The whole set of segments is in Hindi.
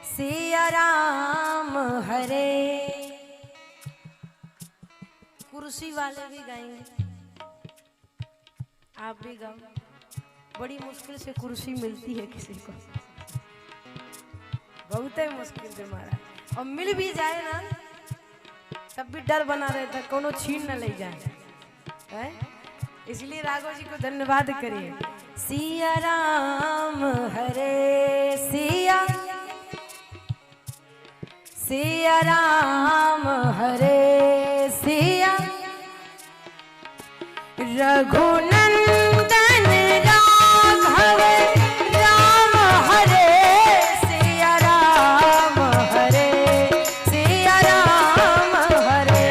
सिया राम हरे। कुर्सी वाले भी गाएंगे, आप भी गाओ। बड़ी मुश्किल से कुर्सी मिलती है किसी को, बहुत ही मुश्किल से मारा। और मिल भी जाए ना तब भी डर बना रहता, कोनो छीन न ले जाए है? इसलिए राघव जी को धन्यवाद करिए। सिया राम हरे सिया, सिया राम हरे सिया, रघुनंदन राघव राम हरे सिया राम हरे सिया राम हरे।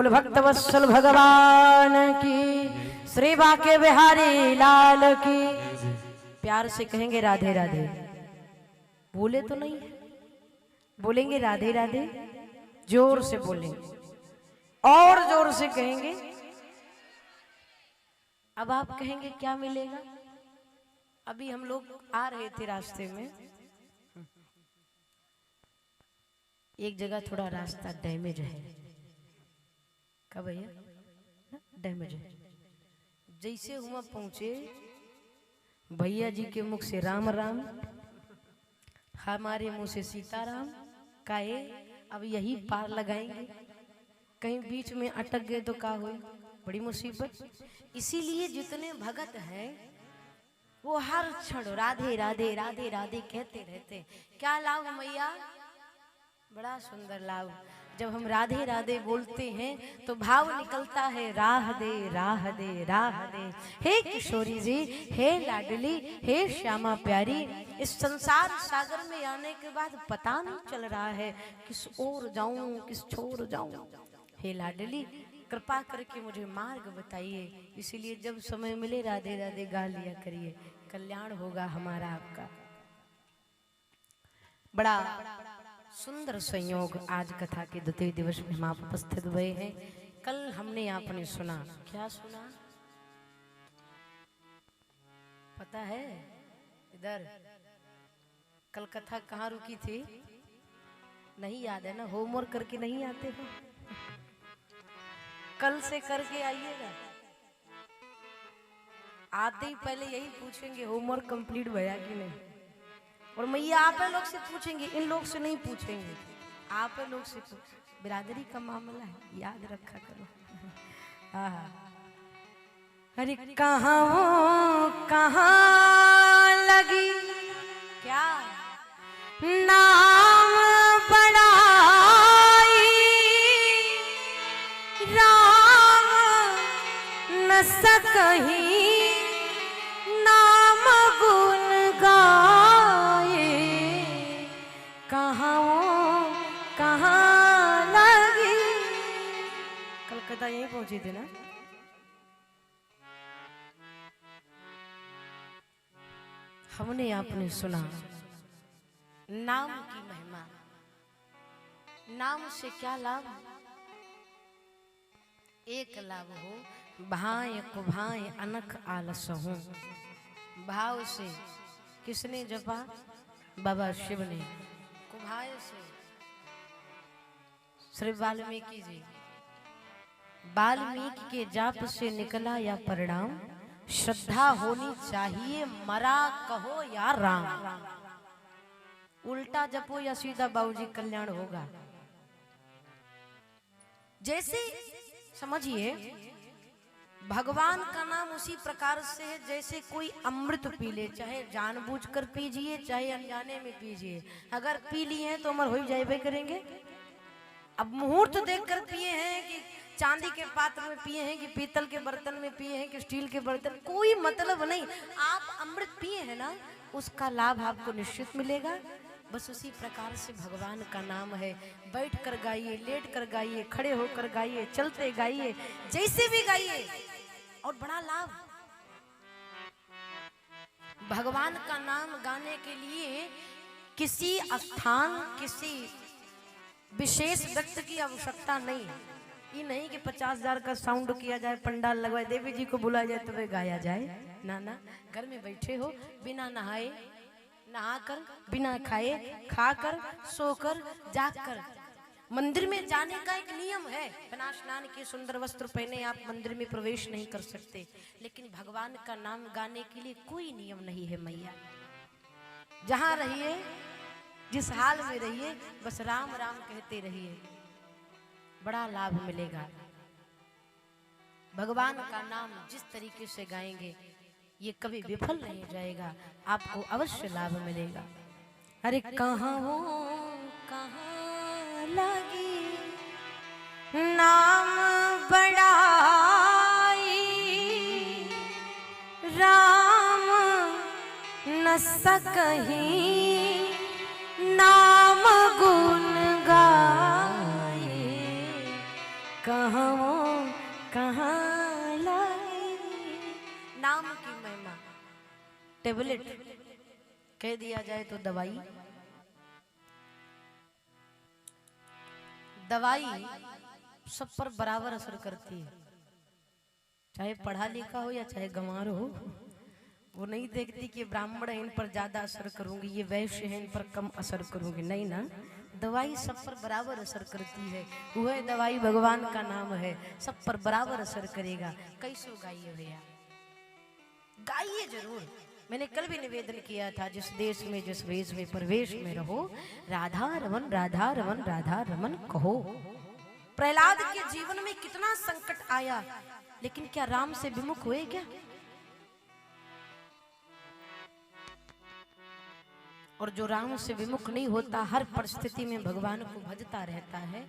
भक्त वत्सल भगवान की, श्री बाके बिहारी लाल की। प्यार से कहेंगे राधे राधे, बोले तो नहीं, बोलेंगे राधे राधे, जोर से बोलेंगे और जोर से कहेंगे। अब आप कहेंगे क्या मिलेगा? अभी हम लोग आ रहे थे रास्ते में, एक जगह थोड़ा रास्ता डैमेज है। क्या भैया? डैमेज है। जैसे हुआ पहुंचे, भैया जी के मुख से राम राम, हमारे मुंह से सीताराम कहे। अब यही पार लगाएंगे, कहीं बीच में अटक गए तो क्या हुई? बड़ी मुसीबत। इसीलिए जितने भगत हैं वो हर क्षण राधे राधे राधे राधे कहते रहते। क्या लाभ मैया? बड़ा सुंदर लाभ। जब हम राधे राधे बोलते हैं तो भाव निकलता है राह दे राह दे राह दे। हे किशोरी जी, हे लाडली, हे श्यामा प्यारी, इस संसार सागर में आने के बाद पता नहीं चल रहा है किस ओर जाऊं किस छोर जाऊं। हे लाडली, कृपा करके मुझे मार्ग बताइए। इसीलिए जब समय मिले राधे राधे गा लिया करिए, कल्याण होगा हमारा आपका। बड़ा सुंदर संयोग आज कथा के द्वितीय दिवस में हम आप उपस्थित हुए हैं। कल हमने आपने सुना, क्या सुना पता है? इधर कल कथा कहाँ रुकी थी? नहीं याद है ना? होमवर्क करके नहीं आते हो? कल से करके आइएगा। आते ही पहले यही पूछेंगे होमवर्क कंप्लीट भया कि नहीं। और मैया आप लोग से पूछेंगे, इन लोग से नहीं पूछेंगे, आप लोग से। बिरादरी का मामला है, याद रखा करो। अरे कहाँ कहाँ लगी क्या नाम बड़ाई, राम न सकही नाम गुण गाए। कहाँ लगी? कलकत्ता यहीं पहुंची थी ना? हमने आपने सुना नाम की महिमा। नाम से क्या लाभ? एक लाभ हो, भाय कुभाय अनख आलस हो। भाव से किसने जपा? बाबा शिव ने। कुभाय से श्री वाल्मीकि जी। वाल्मीकि के जाप से निकला या परिणाम, श्रद्धा होनी चाहिए मरा कहो या राम। उल्टा जपो या सीधा बाबूजी कल्याण होगा। जैसे समझिए भगवान का नाम उसी प्रकार से है जैसे कोई अमृत पी ले, चाहे जानबूझकर पीजिए चाहे अनजाने में पीजिए। अगर पी लिए हैं तो अमर हो जाए करेंगे। अब मुहूर्त देखकर पिए हैं कि चांदी के पात्र में पिए हैं कि पीतल के बर्तन में पिए हैं कि स्टील के बर्तन, कोई मतलब नहीं। आप अमृत पिए हैं ना, उसका लाभ आपको निश्चित मिलेगा। बस उसी प्रकार से भगवान का नाम है। बैठ कर गाइए, लेट कर गाइए, खड़े होकर गाइए, चलते गाइए, जैसे भी गाइए, और बड़ा लाभ। भगवान का नाम गाने के लिए किसी स्थान, किसी विशेष व्यक्ति की आवश्यकता नहीं है। ये नहीं कि 50,000 का साउंड किया जाए, पंडाल लगवाए, देवी जी को बुलाया जाए तब गाया जाए। ना ना, घर में बैठे हो, बिना नहाए, नहाकर, बिना खाए, खाकर, सोकर, जागकर। मंदिर में जाने का एक नियम है, बिना स्नान किए सुंदर वस्त्र पहने आप मंदिर में प्रवेश नहीं कर सकते। लेकिन भगवान का नाम गाने के लिए कोई नियम नहीं है मैया। जहां रहिए, जिस हाल में रहिए, बस राम राम कहते रहिए, बड़ा लाभ मिलेगा। भगवान का नाम जिस तरीके से गाएंगे ये कभी विफल नहीं जाएगा, आपको अवश्य लाभ मिलेगा। अरे कहाँ हो कहाँ लगी नाम बड़ाई, राम न सकहीं नाम गुण गाए। कहाँ हो कहाँ लगी नाम की महिमा। टेबलेट कह दिया जाए तो दवाई, दवाई सब पर बराबर असर करती है, चाहे पढ़ा लिखा हो या चाहे गंवार हो। वो नहीं देखती कि ब्राह्मण है इन पर ज्यादा असर करूंगी, ये वैश्य है इन पर कम असर करूंगी, नहीं ना। दवाई सब पर बराबर असर करती है। वह दवाई भगवान का नाम है, सब पर बराबर असर करेगा। कैसे गाइए भैया, गाइए जरूर। मैंने कल भी निवेदन किया था, जिस देश में जिस वेश में प्रवेश में रहो, राधा रमन राधा रमन राधा रमन कहो। प्रहलाद के जीवन में कितना संकट आया, लेकिन क्या राम से विमुख हुए क्या? और जो राम से विमुख नहीं होता, हर परिस्थिति में भगवान को भजता रहता है,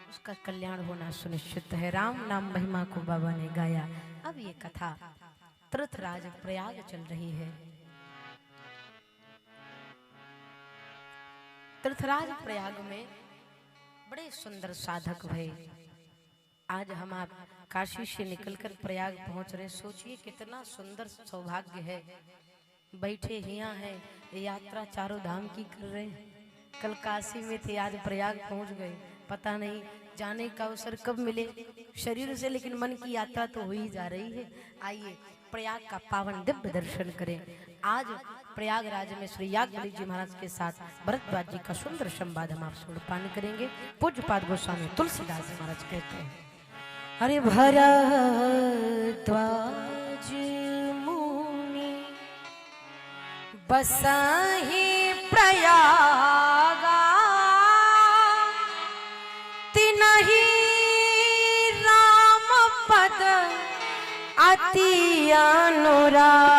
उसका कल्याण होना सुनिश्चित है। राम नाम महिमा को बाबा ने गाया। अब ये कथा तीर्थराज प्रयाग चल रही है। तीर्थराज प्रयाग में बड़े सुंदर साधक भय। आज हम आप काशी से निकलकर प्रयाग पहुंच रहे। सोचिए कितना सुंदर सौभाग्य है। बैठे हियां है, यात्रा चारों धाम की कर रहे हैं। कल काशी में थे, आज प्रयाग पहुंच गए। पता नहीं जाने का अवसर कब मिले शरीर से, लेकिन मन की यात्रा तो हो ही जा रही है। आइए प्रयाग का पावन दिव्य दर्शन करें। आज प्रयागराज में श्री याज्ञवल्क्य जी महाराज के साथ भरद्वाज जी का सुंदर संवाद हम आप सुनपान करेंगे। पूज्यपाद गोस्वामी तुलसीदास महाराज कहते हैं, अरे भरद्वाज मुनि बसहि प्रयागा, तिनहि राम पद अति अनुरागा।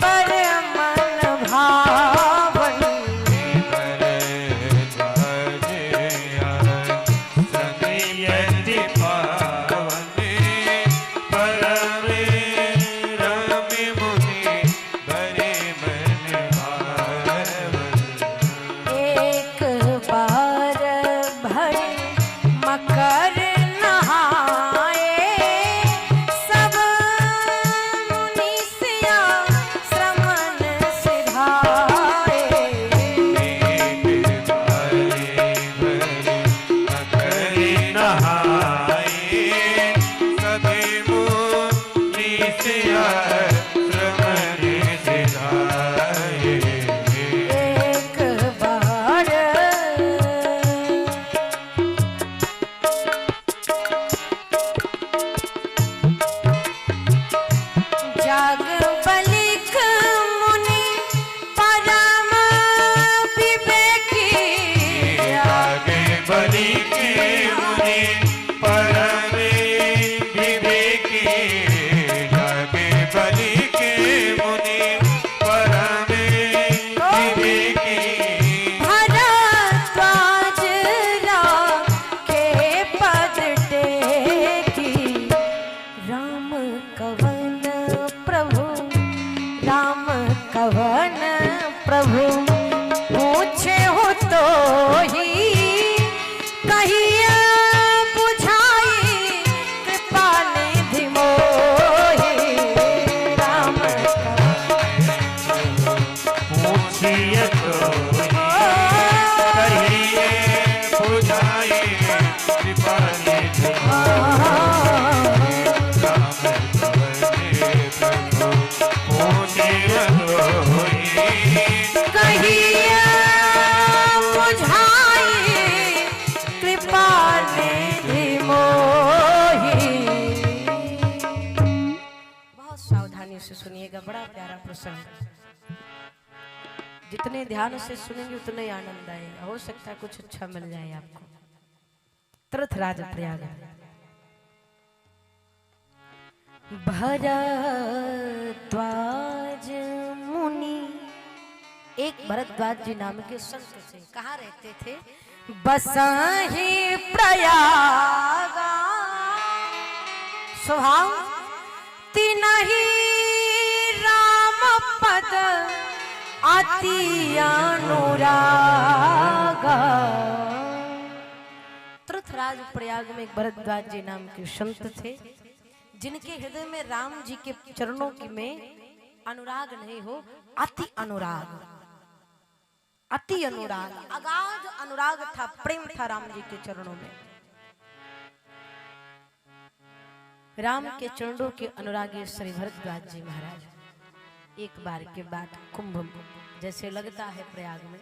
पर सुनिएगा, बड़ा प्यारा प्रसंग। जितने ध्यान से सुनेंगे उतने ही आनंद आएगा। हो सकता है कुछ अच्छा मिल जाए आपको। तीर्थराज प्रयाग। भरद्वाज मुनि, एक भरद्वाज जी नाम के संत थे। कहाँ रहते थे? बसाही प्रयाग। स्वभाव तिनहि राम पद अति अनुराग। तीर्थराज प्रयाग में एक भरद्वाज जी नाम के संत थे, जिनके हृदय में राम जी के चरणों की में अनुराग नहीं हो, अति अनुराग, अति अनुराग, अगाध अनुराग था, प्रेम था राम जी के चरणों में। राम के चरणों के अनुरागी श्री भरद्वाज जी महाराज एक बार के बाद कुंभ जैसे लगता है प्रयाग में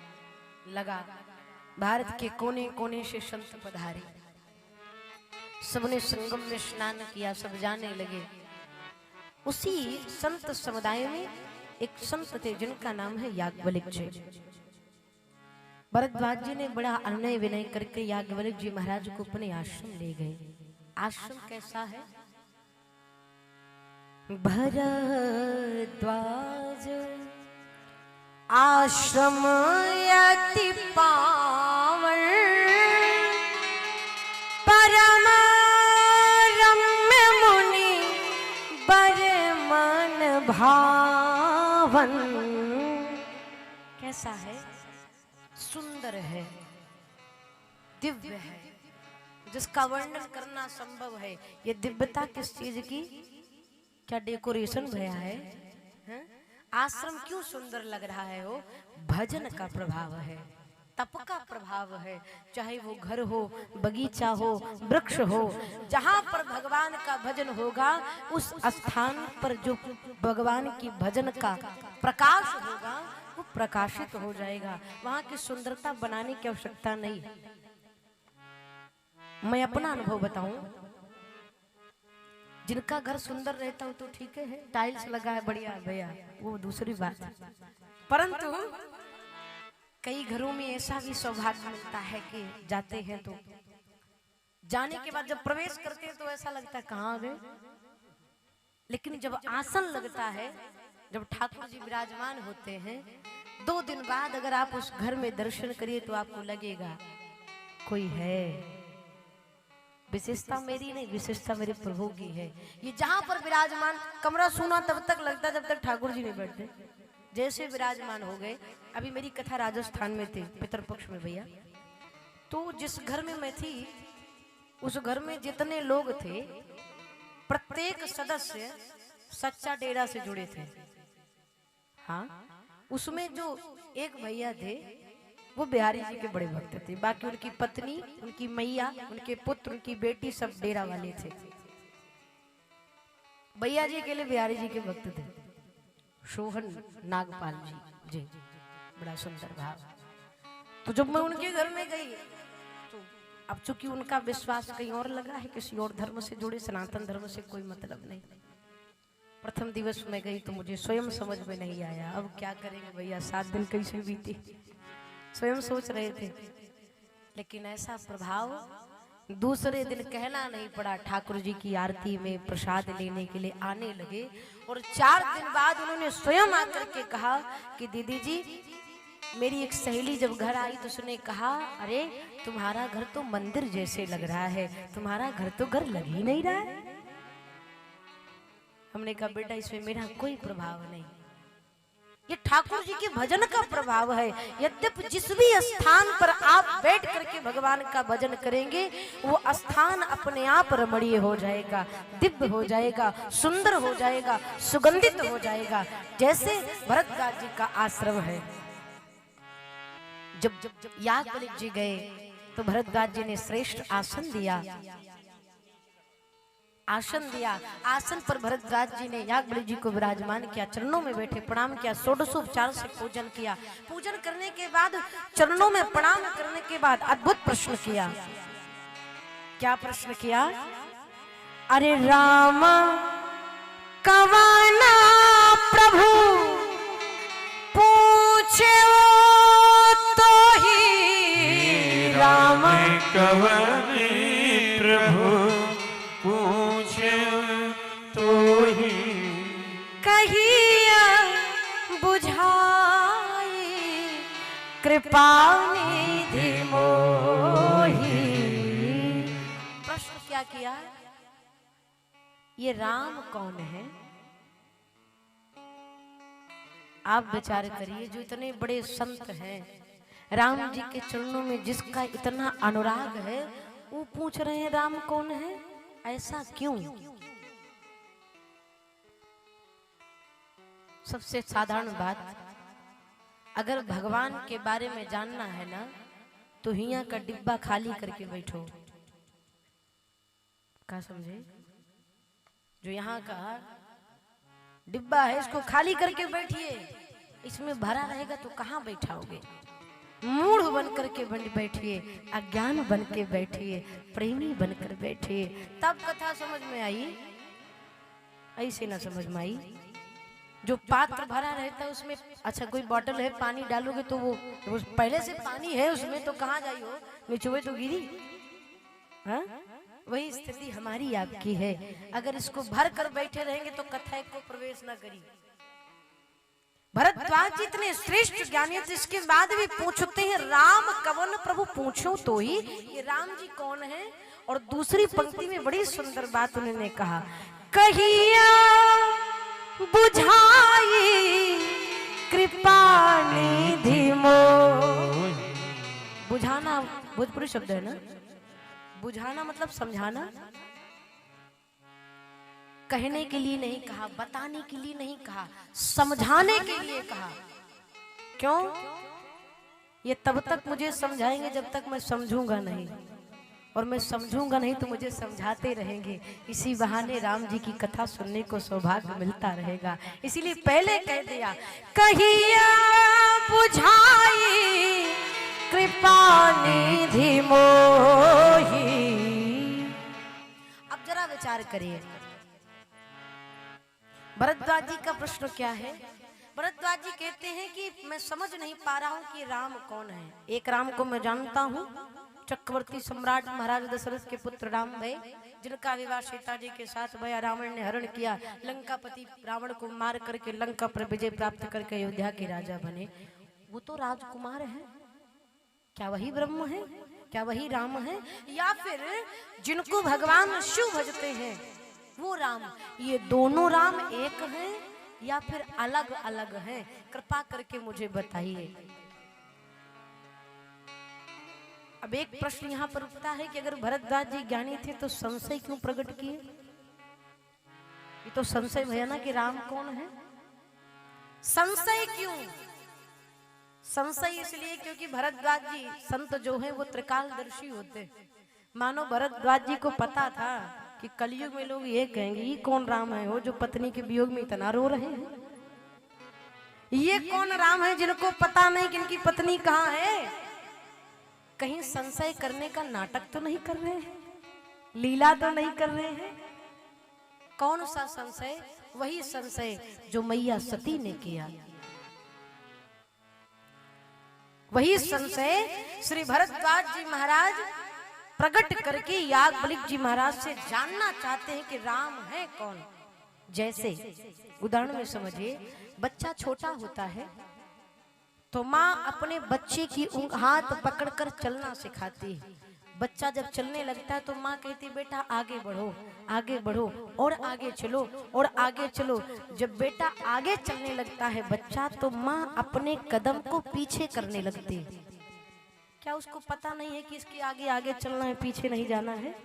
लगा, भारत के कोने कोने से संत पधारे, सबने संगम में स्नान किया, सब जाने लगे। उसी संत समुदाय में एक संत थे जिनका नाम है याज्ञवल्क्य जी। भरद्वाज जी ने बड़ा अनुनय विनय करके याज्ञवल्क्य जी महाराज को अपने आश्रम ले गए। आश्रम कैसा है? भरद्वाज आश्रम अति पावन, परम रम्य मुनि बर मन भावन। कैसा है? सुंदर है, दिव्य है, जिसका वर्णन करना संभव है। ये दिव्यता किस चीज की? क्या डेकोरेशन भया है? आश्रम क्यों सुंदर लग रहा है? वो भजन का प्रभाव है, तप का प्रभाव है। चाहे वो घर हो, बगीचा हो, वृक्ष हो, जहां पर भगवान का भजन होगा उस स्थान पर जो भगवान की भजन का प्रकाश होगा वो प्रकाशित हो जाएगा। वहां की सुंदरता बनाने की आवश्यकता नहीं। मैं अपना अनुभव बताऊं, जिनका घर सुंदर रहता हो तो ठीक है, टाइल्स लगा है बढ़िया भैया, वो दूसरी बात है। परंतु कई घरों में ऐसा भी सौभाग्य मिलता है कि जाते हैं तो जाने के बाद जब प्रवेश करते हैं तो ऐसा लगता है कहाँ आ गए। लेकिन जब आसन लगता है, जब ठाकुर जी विराजमान होते हैं, 2 दिन बाद अगर आप उस घर में दर्शन करिए तो आपको लगेगा कोई है। विशेषता मेरी नहीं, विशेषता मेरे प्रभु की है। ये जहां पर विराजमान, कमरा सूना तब तक लगता जब तक ठाकुर जी नहीं बैठते। जैसे विराजमान हो गए, अभी मेरी कथा राजस्थान में थी पितरपक्ष में भैया, तो जिस घर में मैं थी उस घर में जितने लोग थे प्रत्येक सदस्य सच्चा डेरा से जुड़े थे। हाँ, उसमें जो एक भैया थे वो बिहारी जी के बड़े भक्त थे, बाकी उनकी पत्नी, उनकी मैया, उनके पुत्र, उनकी बेटी सब डेरा वाले थे। भैया जी के लिए बिहारी जी के भक्त थे, सोहन नागपाल जी, बड़ा सुंदर भाव। तो जब मैं उनके घर में गई तो अब चूंकि उनका विश्वास कहीं और लगा है, किसी और धर्म से जुड़े, सनातन धर्म से कोई मतलब नहीं। प्रथम दिवस में गई तो मुझे स्वयं समझ में नहीं आया, अब क्या करेंगे भैया, 7 दिन कैसे बीते, स्वयं सोच रहे थे। लेकिन ऐसा प्रभाव, दूसरे दिन कहना नहीं पड़ा, ठाकुर जी की आरती में प्रसाद लेने के लिए आने लगे। और 4 दिन बाद उन्होंने स्वयं आकर के कहा कि दीदी जी, मेरी एक सहेली जब घर आई तो उसने कहा, अरे तुम्हारा घर तो मंदिर जैसे लग रहा है, तुम्हारा घर तो घर लग ही नहीं रहा है। हमने कहा बेटा इसमें मेरा कोई प्रभाव नहीं, ये ठाकुर जी के भजन का प्रभाव है। यद्यपि जिस भी स्थान पर आप बैठ करके भगवान का भजन करेंगे वो स्थान अपने आप रमणीय हो जाएगा, दिव्य हो जाएगा, सुंदर हो जाएगा, सुगंधित हो जाएगा। जैसे भरद्वाज जी का आश्रम है। जब याज्ञवल्क्य जी गए तो भरद्वाज जी ने श्रेष्ठ आसन दिया, आसन पर भरद्वाज जी ने याज्ञवल्क्य जी को विराजमान किया, चरणों में बैठे प्रणाम किया, षोडशोपचार से पूजन किया। पूजन करने के बाद, चरणों में प्रणाम करने के बाद अद्भुत प्रश्न किया। क्या प्रश्न किया? अरे राम कवाना प्रभु कृपा निधि मोहि। प्रश्न क्या किया, ये राम कौन है? आप विचार करिए, जो इतने बड़े संत हैं, राम जी के चरणों में जिसका इतना अनुराग है, वो पूछ रहे हैं राम कौन है? ऐसा क्यों? सबसे साधारण बात, अगर भगवान के बारे में जानना है ना, तो हिया का डिब्बा खाली करके बैठो। क्या समझे? जो यहाँ का डिब्बा है, इसको खाली करके बैठिए। इसमें भरा रहेगा तो कहाँ बैठाओगे? मूढ़ बन करके बैठिए, अज्ञान बन के बैठिए, प्रेमी बनकर बैठिए, तब कथा समझ में आई। ऐसे ना समझ में आई। जो पात्र भरा रहता है उसमें, अच्छा कोई बोतल है, पानी डालोगे तो वो पहले से पानी है उसमें, तो कहाँ जाई हो, निचोए तो गिरी। हाँ, वही स्थिति हमारी आपकी है। अगर इसको भर कर बैठे रहेंगे तो कथा को प्रवेश ना करी। भरद्वाज इतने श्रेष्ठ ज्ञानी थे, इसके बाद भी पूछते हैं राम कवन प्रभु पूछो तो ही, ये राम जी कौन है? और दूसरी पंक्ति में बड़ी सुंदर बात उन्होंने कहा, कहिया बुझाई कृपा निधि मोहि। बुझाना भोजपुरी शब्द है ना, बुझाना मतलब समझाना। कहने के लिए नहीं कहा, बताने के लिए नहीं कहा, समझाने के लिए कहा। क्यों? ये तब तक मुझे समझाएंगे जब तक मैं समझूंगा नहीं, और मैं समझूंगा नहीं तो मुझे समझाते रहेंगे। इसी बहाने राम जी की कथा सुनने को सौभाग्य मिलता रहेगा। इसीलिए पहले कह दिया, कहिया बुझाई कृपा निधि मोहि। अब जरा विचार करिए, भरद्वाज जी का प्रश्न क्या है? भरद्वाज जी कहते हैं कि मैं समझ नहीं पा रहा हूं कि राम कौन है। एक राम को मैं जानता हूं, चक्रवर्ती सम्राट महाराज दशरथ के पुत्र राम भय, जिनका विवाह सीता जी के साथ भया। रावण ने हरण किया, लंकापति रावण को मार करके लंका पर विजय प्राप्त करके अयोध्या के राजा बने। वो तो राजकुमार है। क्या वही ब्रह्म है? क्या वही राम है? या फिर जिनको भगवान शिव भजते हैं वो राम? ये दोनों राम एक हैं या फिर अलग अलग हैं? कृपा करके मुझे बताइए। अब एक प्रश्न यहाँ पर उठता है कि अगर भरद्वाज जी ज्ञानी थे तो संशय क्यों प्रकट किए? ये तो संशय भया ना कि राम कौन है। संशय क्यों? संशय इसलिए क्योंकि भरद्वाज जी संत जो हैं वो त्रिकालदर्शी होते। मानो भरद्वाज जी को पता था कि कलयुग में लोग ये कहेंगे, ये कौन राम है वो जो पत्नी के वियोग में इतना रो रहे हैं? ये कौन राम है जिनको पता नहीं कि इनकी पत्नी कहाँ है? कहीं संशय करने का नाटक तो नहीं कर रहे हैं, लीला तो नहीं कर रहे हैं? कौन सा संशय? वही संशय जो मैया सती ने किया। वही संशय श्री भरद्वाज जी महाराज प्रकट करके याज्ञवल्क्य जी महाराज से जानना चाहते हैं कि राम है कौन। जैसे उदाहरण में समझिए, बच्चा छोटा होता है तो माँ अपने बच्चे की हाथ पकड़कर चलना सिखाती है। बच्चा जब चलने लगता है तो माँ कहती बेटा आगे बढ़ो, आगे बढ़ो और आगे चलो और आगे चलो। जब बेटा आगे चलने लगता है बच्चा, तो माँ अपने कदम को पीछे करने लगती है। क्या उसको पता नहीं है कि इसके आगे आगे चलना है, पीछे नहीं जाना है?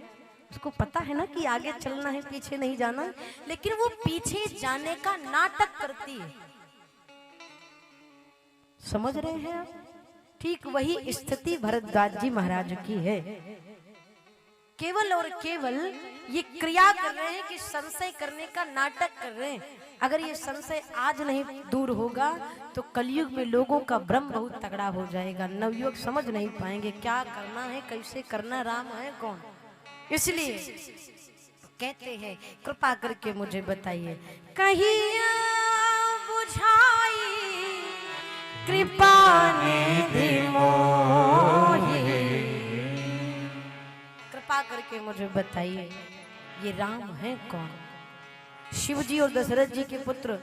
उसको पता है ना कि आगे चलना है, पीछे नहीं जाना है, लेकिन वो पीछे जाने का नाटक करती है। समझ रहे हैं आप? ठीक वही स्थिति भरद्वाज जी महाराज की है। केवल और केवल ये क्रिया कर रहे हैं कि संशय करने का नाटक कर रहे हैं। अगर ये संशय आज नहीं दूर होगा तो कलयुग में लोगों का भ्रम बहुत तगड़ा हो जाएगा। नवयुवक समझ नहीं पाएंगे क्या करना है, कैसे करना, राम है कौन। इसलिए कहते हैं कृपा करके मुझे बताइए, कहिया बुझाई कृपा निधि मोहि। कृपा करके मुझे बताइए ये राम है कौन? शिव जी और दशरथ जी के पुत्र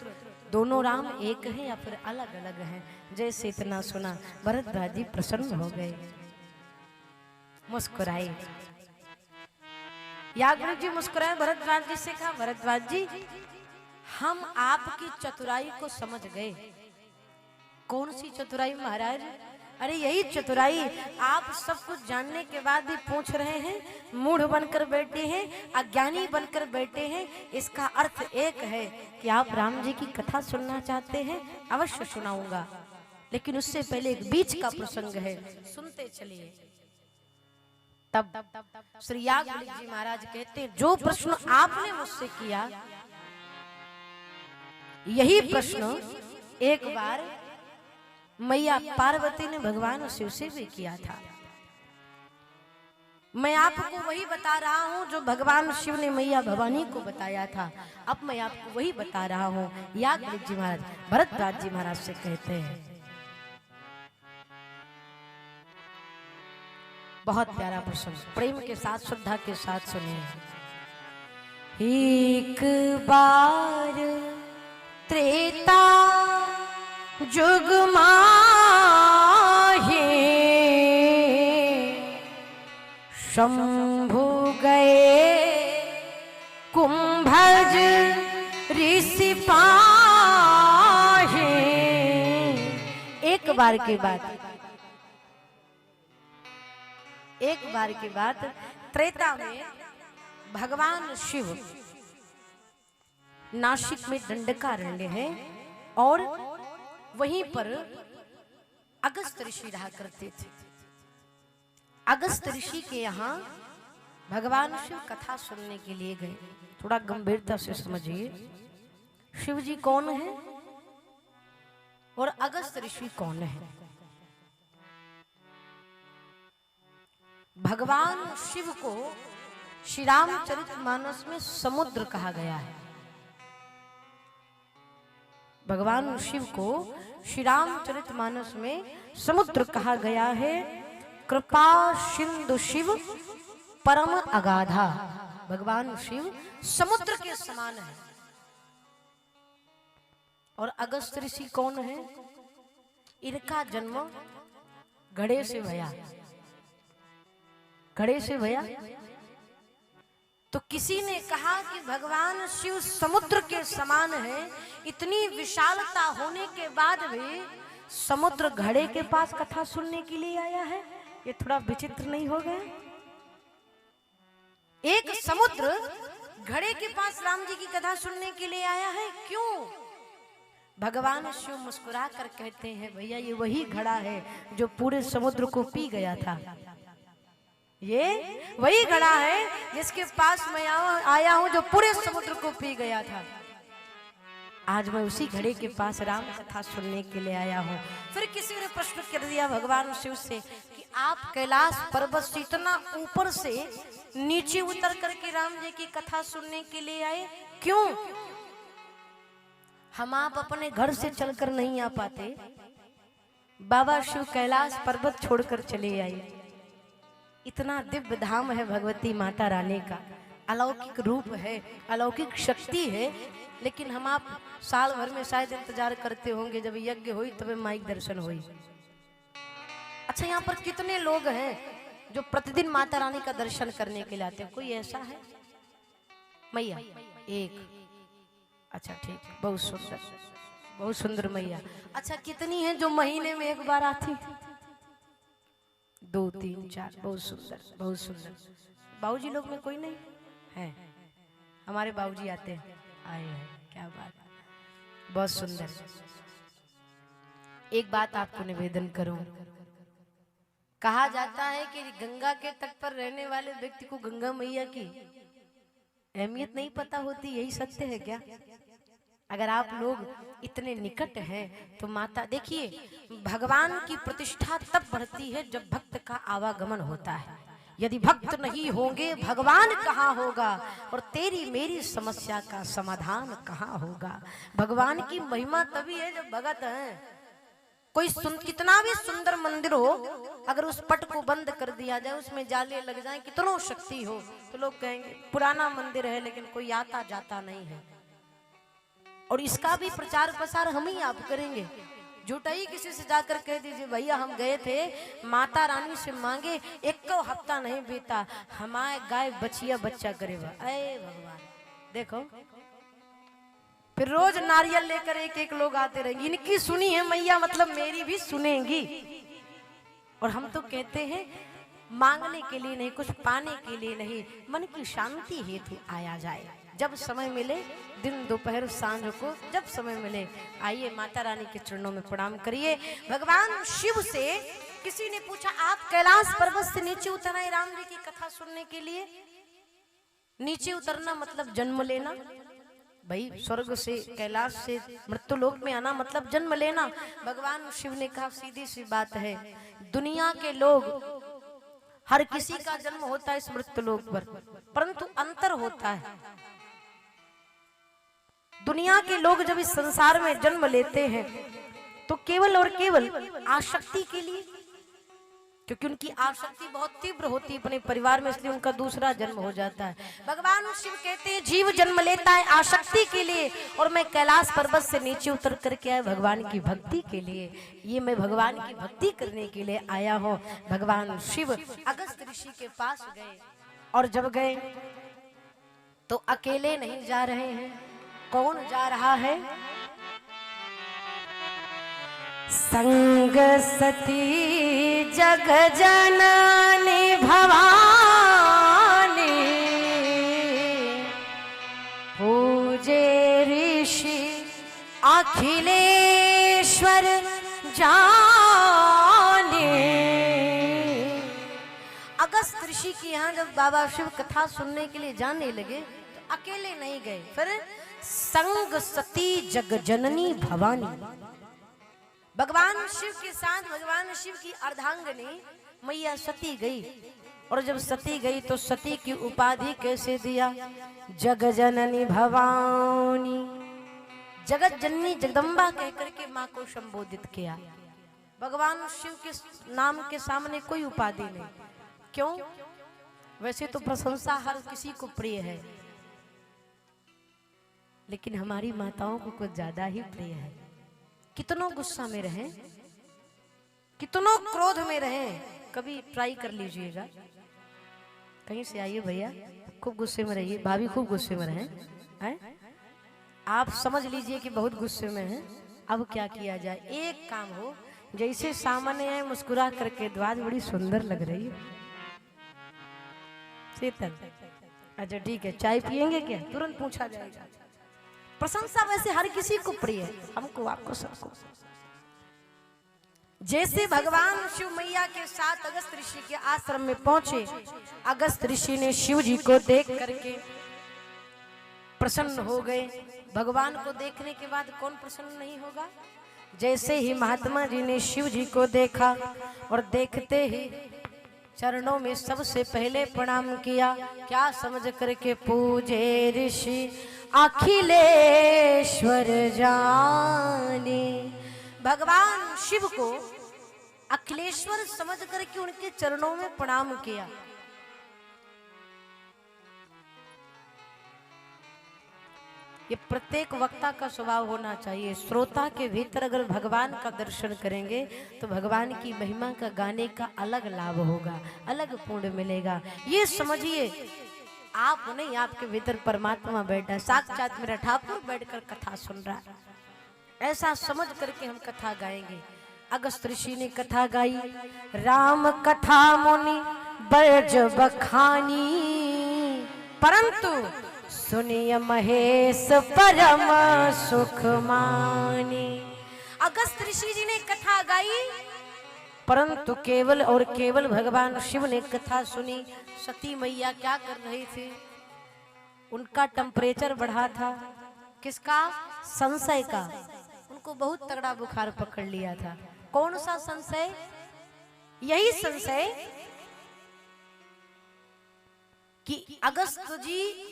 दोनों राम एक हैं या फिर अलग अलग हैं? जैसे इतना सुना भरद्वाज जी प्रसन्न हो गए, मुस्कुराए। याज्ञवल्क्य जी मुस्कुराए, भरद्वाज जी से कहा, भरद्वाज जी हम आपकी चतुराई को समझ गए। कौन सी चतुराई महाराज? अरे यही चतुराई, आप सब कुछ जानने के बाद भी पूछ रहे हैं, मूढ़ बनकर बैठे हैं, अज्ञानी बनकर बैठे हैं। इसका अर्थ एक है कि आप राम जी की कथा सुनना चाहते हैं, अवश्य सुनाऊंगा, लेकिन उससे पहले एक बीच का प्रसंग है, सुनते चलिए। तब श्री याज्ञवल्क्य जी महाराज कहते हैं, जो प्रश्न आपने मुझसे किया, यही प्रश्न एक बार मैया पार्वती ने भगवान शिव से भी किया था। मैं आपको वही बता रहा हूं जो भगवान शिव ने मैया भवानी को बताया था। अब मैं आपको वही बता रहा हूं। याज्ञवल्क्य जी महाराज भरद्वाज जी महाराज से कहते हैं, बहुत प्यारा प्रसंग, प्रेम के साथ श्रद्धा के साथ सुनिए। एक बार त्रेता जुग माहे शंभु गए कुंभज ऋषि पाहे। एक बार की बात त्रेता में भगवान शिव नासिक में दंडकारण्य है और वहीं पर अगस्त ऋषि रहा करते थे। अगस्त ऋषि के यहाँ भगवान शिव कथा सुनने के लिए गए। थोड़ा गंभीरता से समझिए, शिव जी कौन है और अगस्त ऋषि कौन है? भगवान शिव को श्री रामचरितमानस में समुद्र कहा गया है। भगवान शिव को श्री रामचरितमानस में समुद्र कहा गया है। कृपा सिंधु शिव परम अगाधा। भगवान शिव समुद्र के समान है। और अगस्त ऋषि कौन है? इनका जन्म घड़े से भया। घड़े से भया तो किसी ने कहा कि भगवान शिव समुद्र के समान है। इतनी विशालता होने के बाद भी समुद्र घड़े के पास कथा सुनने के लिए आया है। ये थोड़ा विचित्र नहीं हो गया? एक समुद्र घड़े के पास राम जी की कथा सुनने के लिए आया है, क्यों? भगवान शिव मुस्कुरा कर कहते हैं, भैया ये वही घड़ा है जो पूरे समुद्र को पी गया था। ये वही घड़ा है जिसके पास मैं आया हूं जो पूरे समुद्र को पी गया था। आज मैं उसी घड़े के पास राम कथा सुनने के लिए आया हूं। फिर किसी ने प्रश्न कर दिया भगवान शिव से कि आप कैलाश पर्वत से इतना ऊपर से नीचे उतर करके राम जी की कथा सुनने के लिए आए, क्यों? हम आप अपने घर से चलकर नहीं आ पाते, बाबा शिव कैलाश पर्वत छोड़कर चले आए। इतना दिव्य धाम है भगवती माता रानी का, अलौकिक रूप है, अलौकिक शक्ति है। लेकिन हम आप साल भर में शायद इंतजार करते होंगे जब यज्ञ हुई तब माइक दर्शन हुई। अच्छा, यहाँ पर कितने लोग हैं जो प्रतिदिन माता रानी का दर्शन करने के लिए आते हैं? कोई ऐसा है? मैया एक, अच्छा ठीक, बहुत सुंदर, बहुत सुंदर मैया। अच्छा, कितनी है जो महीने में एक बार आती? 2 3 4, बहुत सुंदर, बहुत सुंदर। बाबूजी लोग में कोई नहीं है? हमारे बाबूजी आते हैं, आए हैं, क्या बात, बहुत सुंदर। एक बात आपको निवेदन करूं, कहा जाता है कि गंगा के तट पर रहने वाले व्यक्ति को गंगा मैया की अहमियत नहीं पता होती, यही सत्य है क्या? अगर आप लोग इतने निकट हैं तो माता, देखिए भगवान की प्रतिष्ठा तब बढ़ती है जब भक्त का आवागमन होता है। यदि भक्त नहीं होंगे भगवान कहाँ होगा और तेरी मेरी समस्या का समाधान कहाँ होगा? भगवान की महिमा तभी है जब भगत हैं। कोई कितना भी सुंदर मंदिर हो, अगर उस पट को बंद कर दिया जाए, उसमें जाले लग जाए, कितनो शक्ति हो, तो लोग कहेंगे पुराना मंदिर है लेकिन कोई आता जाता नहीं है। और इसका भी प्रचार प्रसार हम ही आप करेंगे। झूठा ही किसी से जाकर कह दीजिए भैया हम गए थे माता रानी से मांगे, एक को हफ्ता नहीं बीता हमारे गाय बचिया बच्चा करेगा। अरे भगवान देखो, फिर रोज नारियल लेकर एक एक लोग आते रहेंगे, इनकी सुनी है मैया मतलब मेरी भी सुनेंगी। और हम तो कहते हैं मांगने के लिए नहीं, कुछ पाने के लिए नहीं, मन की शांति हेतु आया जाए। जब समय मिले दिन दोपहर सांझ को जब समय मिले आइए माता रानी के चरणों में प्रणाम करिए। भगवान शिव से किसी ने पूछा आप कैलाश पर्वत से नीचे उतर आए राम जी की कथा सुनने के लिए। नीचे उतरना मतलब जन्म लेना, भाई स्वर्ग से कैलाश से मृत्युलोक में आना मतलब जन्म लेना। भगवान शिव ने कहा सीधी सी बात है, दुनिया के लोग हर किसी का जन्म होता है इस मृत्युलोक पर, परंतु अंतर होता है। दुनिया के लोग जब इस संसार में जन्म लेते हैं तो केवल और केवल आसक्ति के लिए, क्योंकि उनकी आसक्ति बहुत तीव्र होती है अपने परिवार में, इसलिए उनका दूसरा जन्म हो जाता है। भगवान शिव कहते हैं जीव जन्म लेता है आसक्ति के लिए, और मैं कैलाश पर्वत से नीचे उतर करके आया भगवान की भक्ति के लिए। ये मैं भगवान की भक्ति करने के लिए आया हूँ। भगवान शिव अगस्त्य ऋषि के पास गए, और जब गए तो अकेले नहीं जा रहे हैं। कौन जा रहा है? संग सती जग जननी भवानी, पूजे ऋषि अखिलेश्वर जाने। अगस्त्य ऋषि के यहाँ जब बाबा शिव कथा सुनने के लिए जाने लगे तो अकेले नहीं गए, फिर संग सती जग जननी भवानी, भगवान शिव के साथ भगवान शिव की अर्धांगिनी मैया सती गई। और जब सती गई तो सती की उपाधि कैसे दिया? जग जननी भवानी, जगत जननी जगदम्बा कहकर के माँ को संबोधित किया। भगवान शिव के नाम के सामने कोई उपाधि नहीं। क्यों? वैसे तो प्रशंसा हर किसी को प्रिय है, लेकिन हमारी माताओं को कुछ ज्यादा ही प्रिय है। कितनों गुस्सा में रहें, कितनों क्रोध में रहें, कभी ट्राई कर लीजिएगा। कहीं से आइए भैया, खूब गुस्से में रहिए, भाभी खूब गुस्से में रहें, आप समझ लीजिए कि बहुत गुस्से में हैं। अब क्या किया जाए? एक काम हो, जैसे सामने आए मुस्कुरा करके द्वार बड़ी सुंदर लग रही है शीतल, अच्छा ठीक है चाय पियेंगे क्या? तुरंत पूछा जाएगा। प्रशंसा वैसे हर किसी को प्रिय है, हमको आपको सबको। जैसे भगवान शिव मैया के साथ अगस्त्य ऋषि के आश्रम में पहुंचे, अगस्त्य ऋषि ने शिव जी को देख करके प्रसन्न हो गए। भगवान को देखने के बाद कौन प्रसन्न नहीं होगा? जैसे ही महात्मा जी ने शिव जी को देखा और देखते ही चरणों में सबसे पहले प्रणाम किया। क्या समझ करके? पूजे ऋषि अखिलेश्वर जाने। भगवान शिव को अखिलेश्वर समझ करके उनके चरणों में प्रणाम किया। ये प्रत्येक वक्ता का स्वभाव होना चाहिए। श्रोता के भीतर अगर भगवान का दर्शन करेंगे तो भगवान की महिमा का गाने का अलग लाभ होगा, अलग पुण्य मिलेगा। ये समझिए आप नहीं, आपके भीतर परमात्मा बैठा है, साक्षात मेरा ठाकुर बैठकर कथा सुन रहा है। ऐसा समझ करके हम कथा गाएंगे। अगस्त्य ऋषि ने कथा गाई, राम कथा मुनि बरज बखानी, परंतु सुनिय महेश परम सुख मानी। अगस्त्य ऋषि जी ने कथा गाई, परंतु केवल और केवल भगवान शिव ने कथा सुनी। सती मैया क्या कर रही थी? उनका टेम्परेचर बढ़ा था। किसका? संशय का। उनको बहुत तगड़ा बुखार पकड़ लिया था। कौन सा संशय? यही संशय कि अगस्त्य जी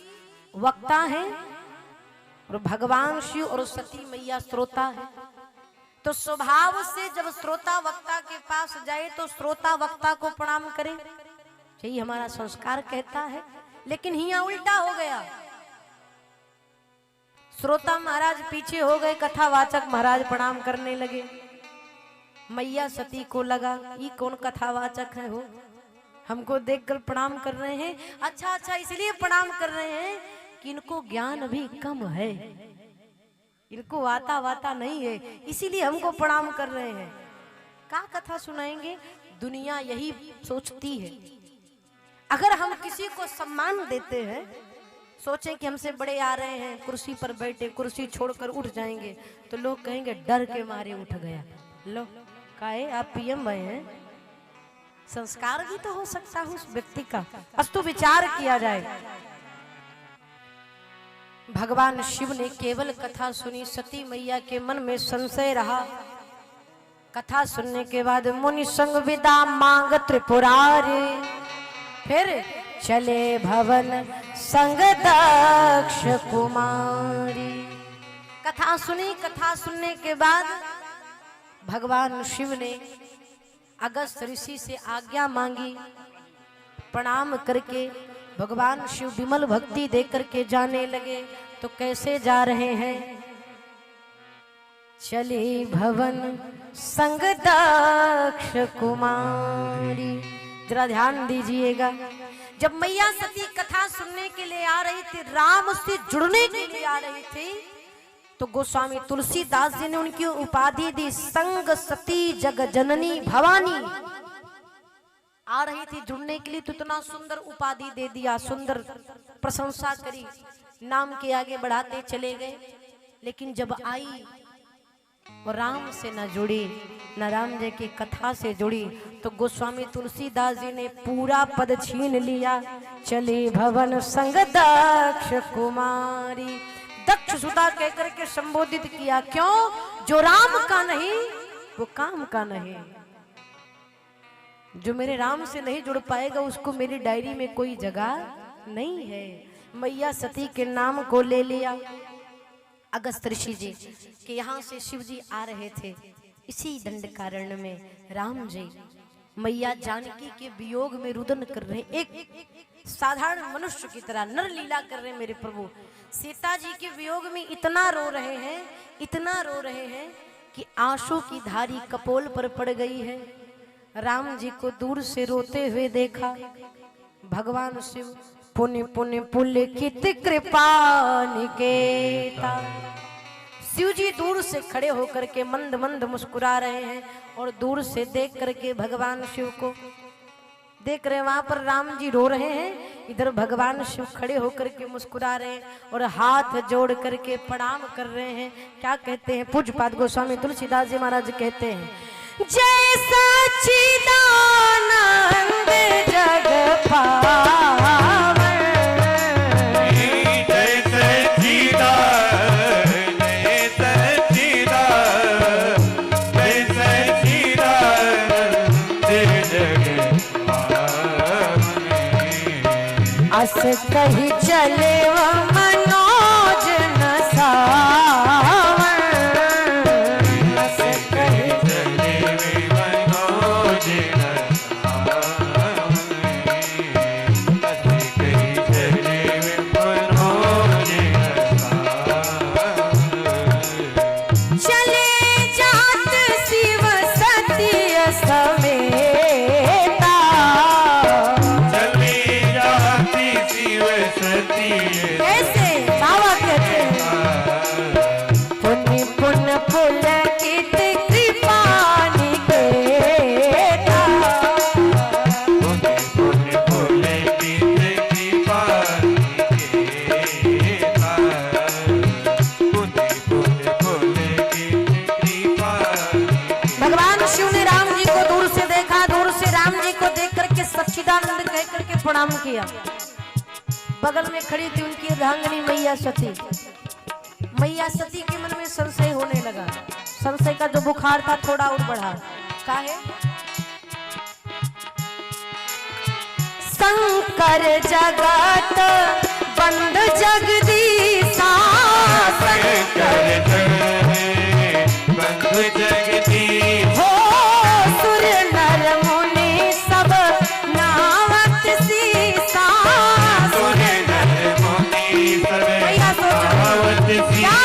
वक्ता हैं और भगवान शिव और सती मैया श्रोता है। तो स्वभाव से जब श्रोता वक्ता के पास जाए तो श्रोता वक्ता को प्रणाम करे, यही हमारा संस्कार कहता है। लेकिन यहाँ उल्टा हो गया, श्रोता महाराज पीछे हो गए, कथावाचक महाराज प्रणाम करने लगे। मैया सती को लगा ये कौन कथावाचक है, हो हमको देखकर प्रणाम कर रहे हैं। अच्छा इसलिए प्रणाम कर रहे हैं कि इनको ज्ञान अभी कम है, इनको वाता नहीं है, इसीलिए हमको प्रणाम कर रहे हैं। क्या कथा सुनाएंगे? दुनिया यही सोचती है, अगर हम किसी को सम्मान देते हैं, सोचें कि हमसे बड़े आ रहे हैं, कुर्सी पर बैठे, कुर्सी छोड़कर उठ जाएंगे तो लोग कहेंगे डर के मारे उठ गया। लो काहे आप पीएम भए हैं, संस्कार भी तो हो सकता है उस व्यक्ति का, अस्तु विचार किया जाए। भगवान शिव ने केवल कथा सुनी, सती मैया के मन में संशय रहा। कथा सुनने के बाद मुनि संग विदा मांग त्रिपुरारी, फिर चले भवन संग दक्ष कुमारी। कथा सुनी, कथा सुनने के बाद भगवान शिव ने अगस्त ऋषि से आज्ञा मांगी। प्रणाम करके भगवान शिव विमल भक्ति देकर के जाने लगे। तो कैसे जा रहे हैं? चले भवन संग दक्ष कुमारी। जरा ध्यान दीजिएगा, जब मैया सती कथा सुनने के लिए आ रही थी, राम से जुड़ने के लिए आ रही थी, तो गोस्वामी तुलसीदास जी ने उनकी उपाधि दी संग सती जग जननी भवानी। आ रही थी जुड़ने के लिए तो इतना सुंदर उपाधि दे दिया, सुंदर प्रशंसा करी, नाम के आगे बढ़ाते चले गए। लेकिन जब आई और राम से न जुड़ी, न राम जी की कथा से जुड़ी, तो गोस्वामी तुलसीदास जी ने पूरा पद छीन लिया। चले भवन संग दक्ष कुमारी, दक्ष सुधा कहकर के संबोधित किया। क्यों? जो राम का नहीं वो काम का नहीं, जो मेरे राम से नहीं जुड़ पाएगा उसको मेरी डायरी में कोई जगह नहीं है। मैया सती के नाम को ले लिया। अगस्त ऋषि जी कि यहाँ से शिव जी आ रहे थे, इसी दंडकारण्य में राम जी मैया जानकी के वियोग में रुदन कर रहे, एक साधारण मनुष्य की तरह नर लीला कर रहे। मेरे प्रभु सीता जी के वियोग में इतना रो रहे हैं, इतना रो रहे हैं कि आंसू की धारी कपोल पर पड़ गई है। राम जी को दूर से रोते हुए देखा। भगवान शिव पुण्य पुण्य पुलकित कृपा निकेता। शिव जी दूर से खड़े होकर के मंद मंद मुस्कुरा रहे हैं और दूर से देख करके भगवान शिव को देख रहे हैं। वहां पर राम जी रो रहे हैं, इधर भगवान शिव खड़े होकर के मुस्कुरा रहे हैं और हाथ जोड़ करके प्रणाम कर रहे हैं। क्या कहते हैं? पूज्यपाद गोस्वामी तुलसीदास जी महाराज कहते हैं, जय सच्चिदानंद जग पावन, जय सच्चिदानंद, जय सच्चिदानंद, जय सच्चिदानंद जग पावन। अस कही चले व मनोज न सावन, अस कही प्रणाम किया। बगल में खड़ी थी उनकी अर्धांगिनी मैया सती। मैया सती के मन में संशय होने लगा। संशय का जो बुखार था थोड़ा और बढ़ा। काहे? शंकर जगत बंद जगदीशा, शंकर बंद जगदीश, हो सुर नर मुनि सब नावत सीसा, सुर नर मुनि सब नावत सीसा।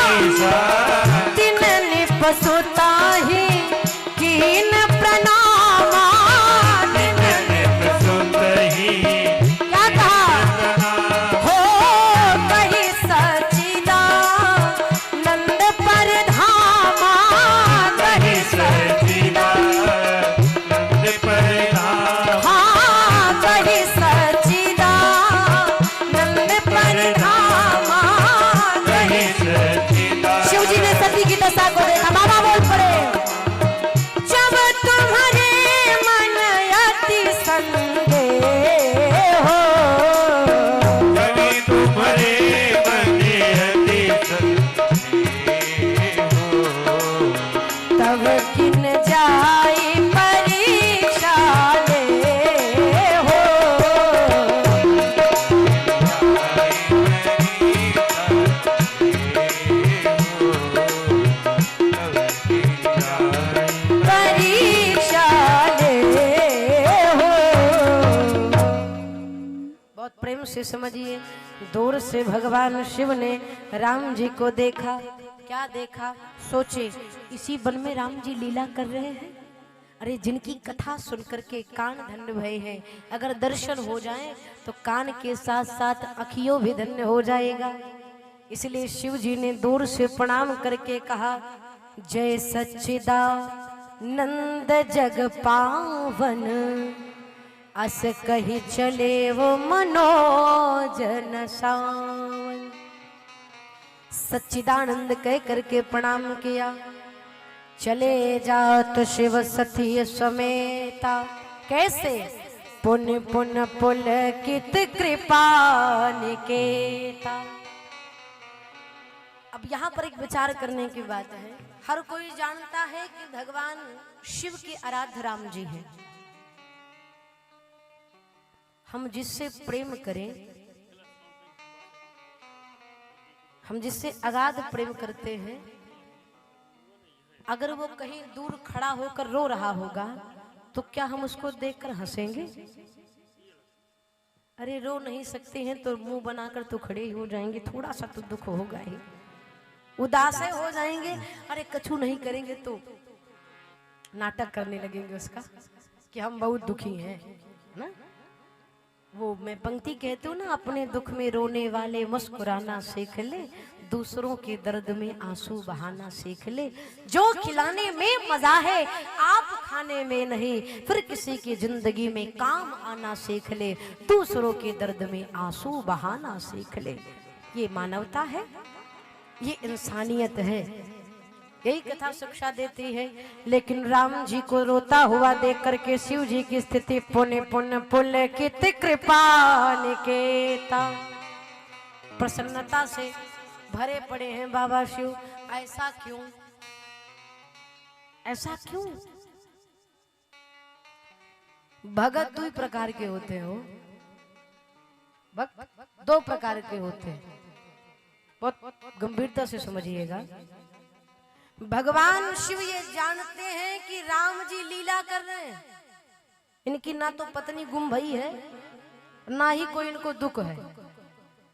से समझिए। दूर से भगवान शिव ने राम जी को देखा। क्या देखा? सोचे इसी वन में राम जी लीला कर रहे हैं। अरे जिनकी कथा सुन करके कान धन्य भये हैं, अगर दर्शन हो जाए तो कान के साथ साथ अखियों भी धन्य हो जाएगा। इसलिए शिव जी ने दूर से प्रणाम करके कहा, जय सच्चिदानंद जग पावन, अस कही चले वो मनोजन सावन। सच्चिदानंद कह करके प्रणाम किया। चले जात शिव सती समेता, कैसे? पुण्य पुण्य पुलकित कृपा निकेता। अब यहाँ पर एक विचार करने की बात है। हर कोई जानता है कि भगवान शिव के आराध्य राम जी हैं। हम जिससे प्रेम करें, हम जिससे अगाध प्रेम करते हैं, अगर वो कहीं दूर खड़ा होकर रो रहा होगा तो क्या हम उसको देखकर हंसेंगे? अरे रो नहीं सकते हैं तो मुंह बनाकर तो खड़े ही हो जाएंगे, थोड़ा सा तो दुख होगा ही, उदास हो जाएंगे। अरे कछु नहीं करेंगे तो नाटक करने लगेंगे उसका कि हम बहुत दुखी हैं ना। वो मैं पंक्ति कहती हूँ ना, अपने दुख में रोने वाले मुस्कुराना सीख ले, दूसरों के दर्द में आंसू बहाना सीख ले। जो खिलाने में मजा है आप खाने में नहीं, फिर किसी की जिंदगी में काम आना सीख ले, दूसरों के दर्द में आंसू बहाना सीख ले। ये मानवता है, ये इंसानियत है, यही कथा शिक्षा देती है। लेकिन राम जी को रोता हुआ देख करके शिव जी की स्थिति पुण्य पुण्य पुलकित कृपा निकेता, प्रसन्नता से भरे पड़े हैं बाबा शिव। ऐसा क्यों? ऐसा क्यों? भगत दो प्रकार के होते हो, भक्त दो प्रकार के होते हैं, बहुत गंभीरता से समझिएगा। भगवान शिव ये जानते हैं कि राम जी लीला कर रहे हैं, इनकी ना तो पत्नी गुम भई है, ना ही कोई इनको दुख है।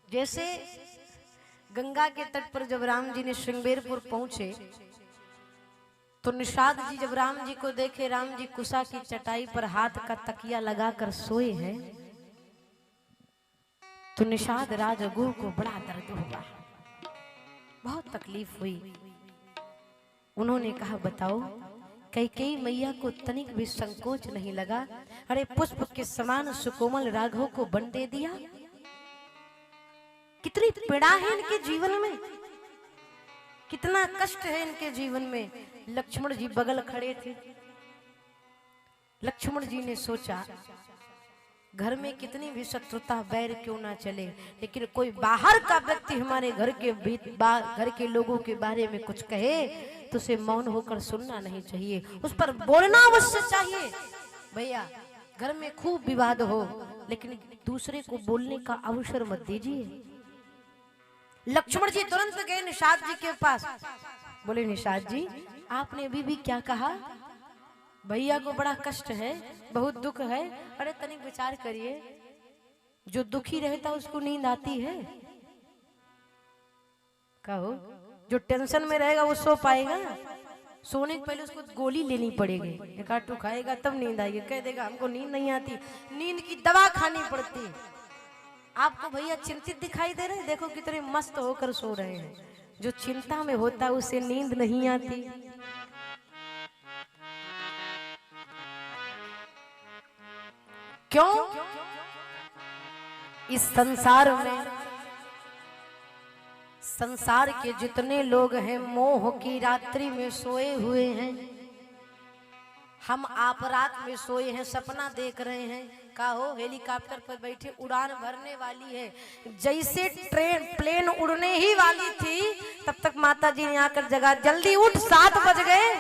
जैसे गंगा के तट पर जब राम जी ने श्रृंगेरपुर पहुंचे तो निषाद जी जब राम जी को देखे, राम जी कुशा की चटाई पर हाथ का तकिया लगाकर सोए हैं, तो निषाद राजगुरु को बड़ा दर्द हुआ, बहुत तकलीफ हुई। उन्होंने कहा बताओ, कैकेयी मैया को तनिक भी संकोच नहीं लगा? अरे पुष्प के समान सुकोमल राघव को वन दे दिया। कितनी पीड़ा है इनके जीवन में, कितना कष्ट है इनके जीवन में। लक्ष्मण जी बगल खड़े थे। लक्ष्मण जी ने सोचा घर में कितनी भी शत्रुता बैर क्यों ना चले, लेकिन कोई बाहर का व्यक्ति हमारे घर के लोगों के बारे में कुछ कहे तो उसे मौन होकर सुनना नहीं चाहिए, उस पर बोलना अवश्य चाहिए। भैया घर में खूब विवाद हो लेकिन दूसरे को बोलने का अवसर मत दीजिए। लक्ष्मण जी तुरंत गए निषाद जी के पास, बोले निषाद जी आपने अभी भी क्या कहा? भैया को बड़ा कष्ट है, बहुत दुख है। अरे तनिक विचार करिए, जो दुखी रहता उसको नींद आती है? कहो, जो टेंशन में रहेगा वो सो पाएगा? सोने के पहले उसको गोली लेनी पड़ेगी, एक आटू खाएगा तब नींद आएगी। कह देगा हमको नींद नहीं आती, नींद की दवा खानी पड़ती है। आपको भैया चिंतित दिखाई दे रहे हैं, देखो कितने मस्त होकर सो रहे हैं। जो चिंता में होता है उसे नींद नहीं आती। क्यों? इस संसार में, संसार के जितने लोग हैं मोह की रात्रि में सोए हुए हैं। हम आप रात में सोए हैं, सपना देख रहे हैं, कहो हेलीकॉप्टर पर बैठे उड़ान भरने वाली है। जैसे प्लेन उड़ने ही वाली थी तब तक माता जी ने आकर जगा, जल्दी उठ 7 बज गए।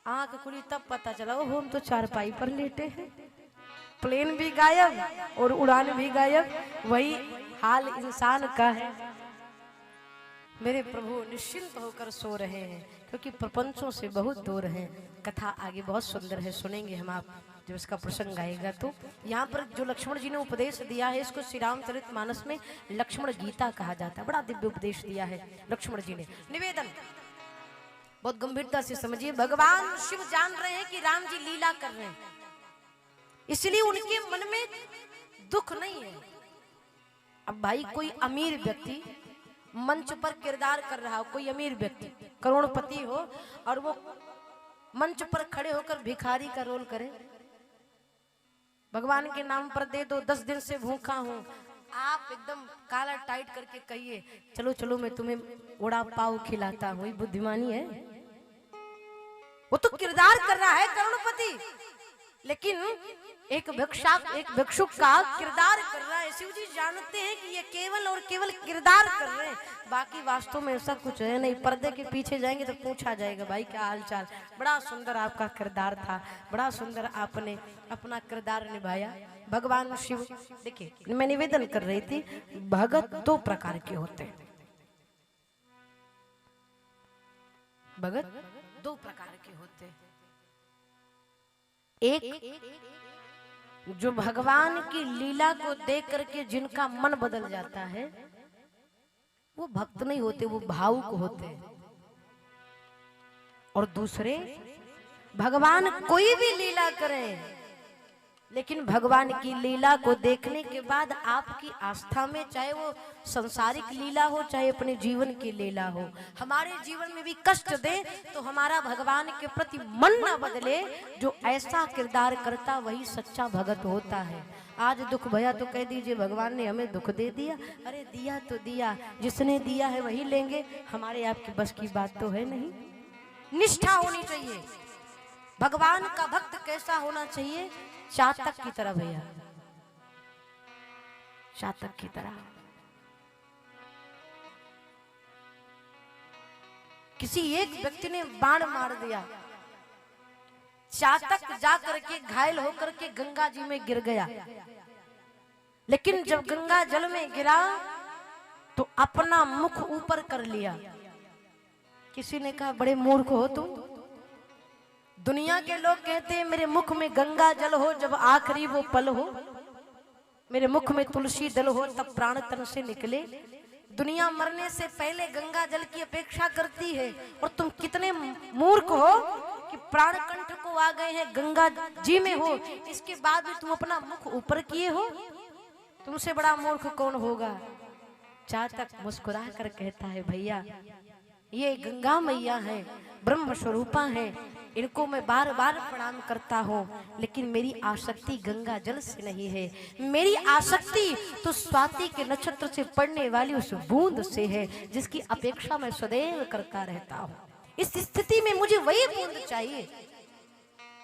आंख खुली तब पता चला ओह हम तो चारपाई पर लेटे हैं। प्लेन भी गायब और उड़ान भी गायब। वही हाल इंसान का है। मेरे प्रभु निश्चिंत होकर सो रहे हैं क्योंकि प्रपंचों से बहुत दूर हैं। कथा आगे बहुत सुंदर है, सुनेंगे हम आप जब इसका प्रसंग आएगा तो यहाँ पर जो लक्ष्मण जी ने उपदेश दिया है इसको श्री रामचरितमानस में लक्ष्मण गीता कहा जाता है। बड़ा दिव्य उपदेश दिया है लक्ष्मण जी ने। निवेदन बहुत गंभीरता से समझिए। भगवान शिव जान रहे हैं कि राम जी लीला कर रहे हैं, इसलिए उनके मन में दुख नहीं है। अब भाई कोई अमीर व्यक्ति मंच पर किरदार कर रहा हो, कोई अमीर व्यक्ति करोड़पति हो और वो मंच पर खड़े होकर भिखारी का रोल करे, भगवान के नाम पर दे दो, 10 दिन से भूखा हूं, आप एकदम काला टाइट करके कहिए चलो चलो मैं तुम्हें वड़ा पाव खिलाता हूं, बुद्धिमानी है? वो तो किरदार कर रहा है करोड़पति, लेकिन एक भिक्षुक का किरदार कर रहा है। शिव जी जानते हैं कि ये केवल और केवल किरदार कर रहे हैं, बाकी वास्तव में ऐसा कुछ है नहीं। पर्दे के पीछे जाएंगे तो पूछा जाएगा भाई क्या हाल चाल, बड़ा सुंदर आपका किरदार था, बड़ा सुंदर आपने अपना किरदार निभाया। भगवान शिव, देखिए मैं निवेदन कर रही थी, भगत 2 प्रकार के होते हैं। भगत 2 प्रकार के होते हैं। एक जो भगवान की लीला को देख करके जिनका मन बदल जाता है वो भक्त नहीं होते, वो भावुक होते हैं। और दूसरे भगवान कोई भी लीला करें, लेकिन भगवान की लीला को देखने के बाद आपकी आस्था में, चाहे वो संसारिक लीला हो चाहे अपने जीवन की लीला हो, हमारे जीवन में भी कष्ट दे तो हमारा भगवान के प्रति मन न बदले, जो ऐसा किरदार करता वही सच्चा भगत होता है। आज दुख भया तो कह दीजिए भगवान ने हमें दुख दे दिया, अरे दिया तो दिया, जिसने दिया है वही लेंगे, हमारे आपकी बस की बात तो है नहीं। निष्ठा होनी चाहिए। भगवान का भक्त कैसा होना चाहिए? चातक की तरह भैया, चातक की तरह। किसी एक व्यक्ति ने बाण मार दिया, चातक जा करके घायल होकर के गंगा जी में गिर गया, लेकिन जब गंगा जल में गिरा तो अपना मुख ऊपर कर लिया। किसी ने कहा बड़े मूर्ख हो तुम, दुनिया के लोग कहते हैं मेरे मुख में गंगा जल हो जब आखिरी वो पल हो, मेरे मुख में तुलसी दल हो तब प्राण तन से निकले। दुनिया मरने से पहले गंगा जल की अपेक्षा करती है, और तुम कितने मूर्ख हो कि प्राण कंठ को आ गए हैं, गंगा जी में हो, इसके बाद भी तुम अपना मुख ऊपर किए हो। तुमसे बड़ा मूर्ख कौन होगा? चातक मुस्कुरा कर कहता है भैया ये गंगा मैया है, ब्रह्म स्वरूपा है, इनको मैं बार बार प्रणाम करता हूँ, लेकिन मेरी आसक्ति गंगा जल से नहीं है, मेरी आसक्ति तो स्वाति के नक्षत्र से पड़ने वाली उस बूंद से है, जिसकी अपेक्षा मैं सदैव करता रहता हूँ। इस स्थिति में मुझे वही बूंद चाहिए।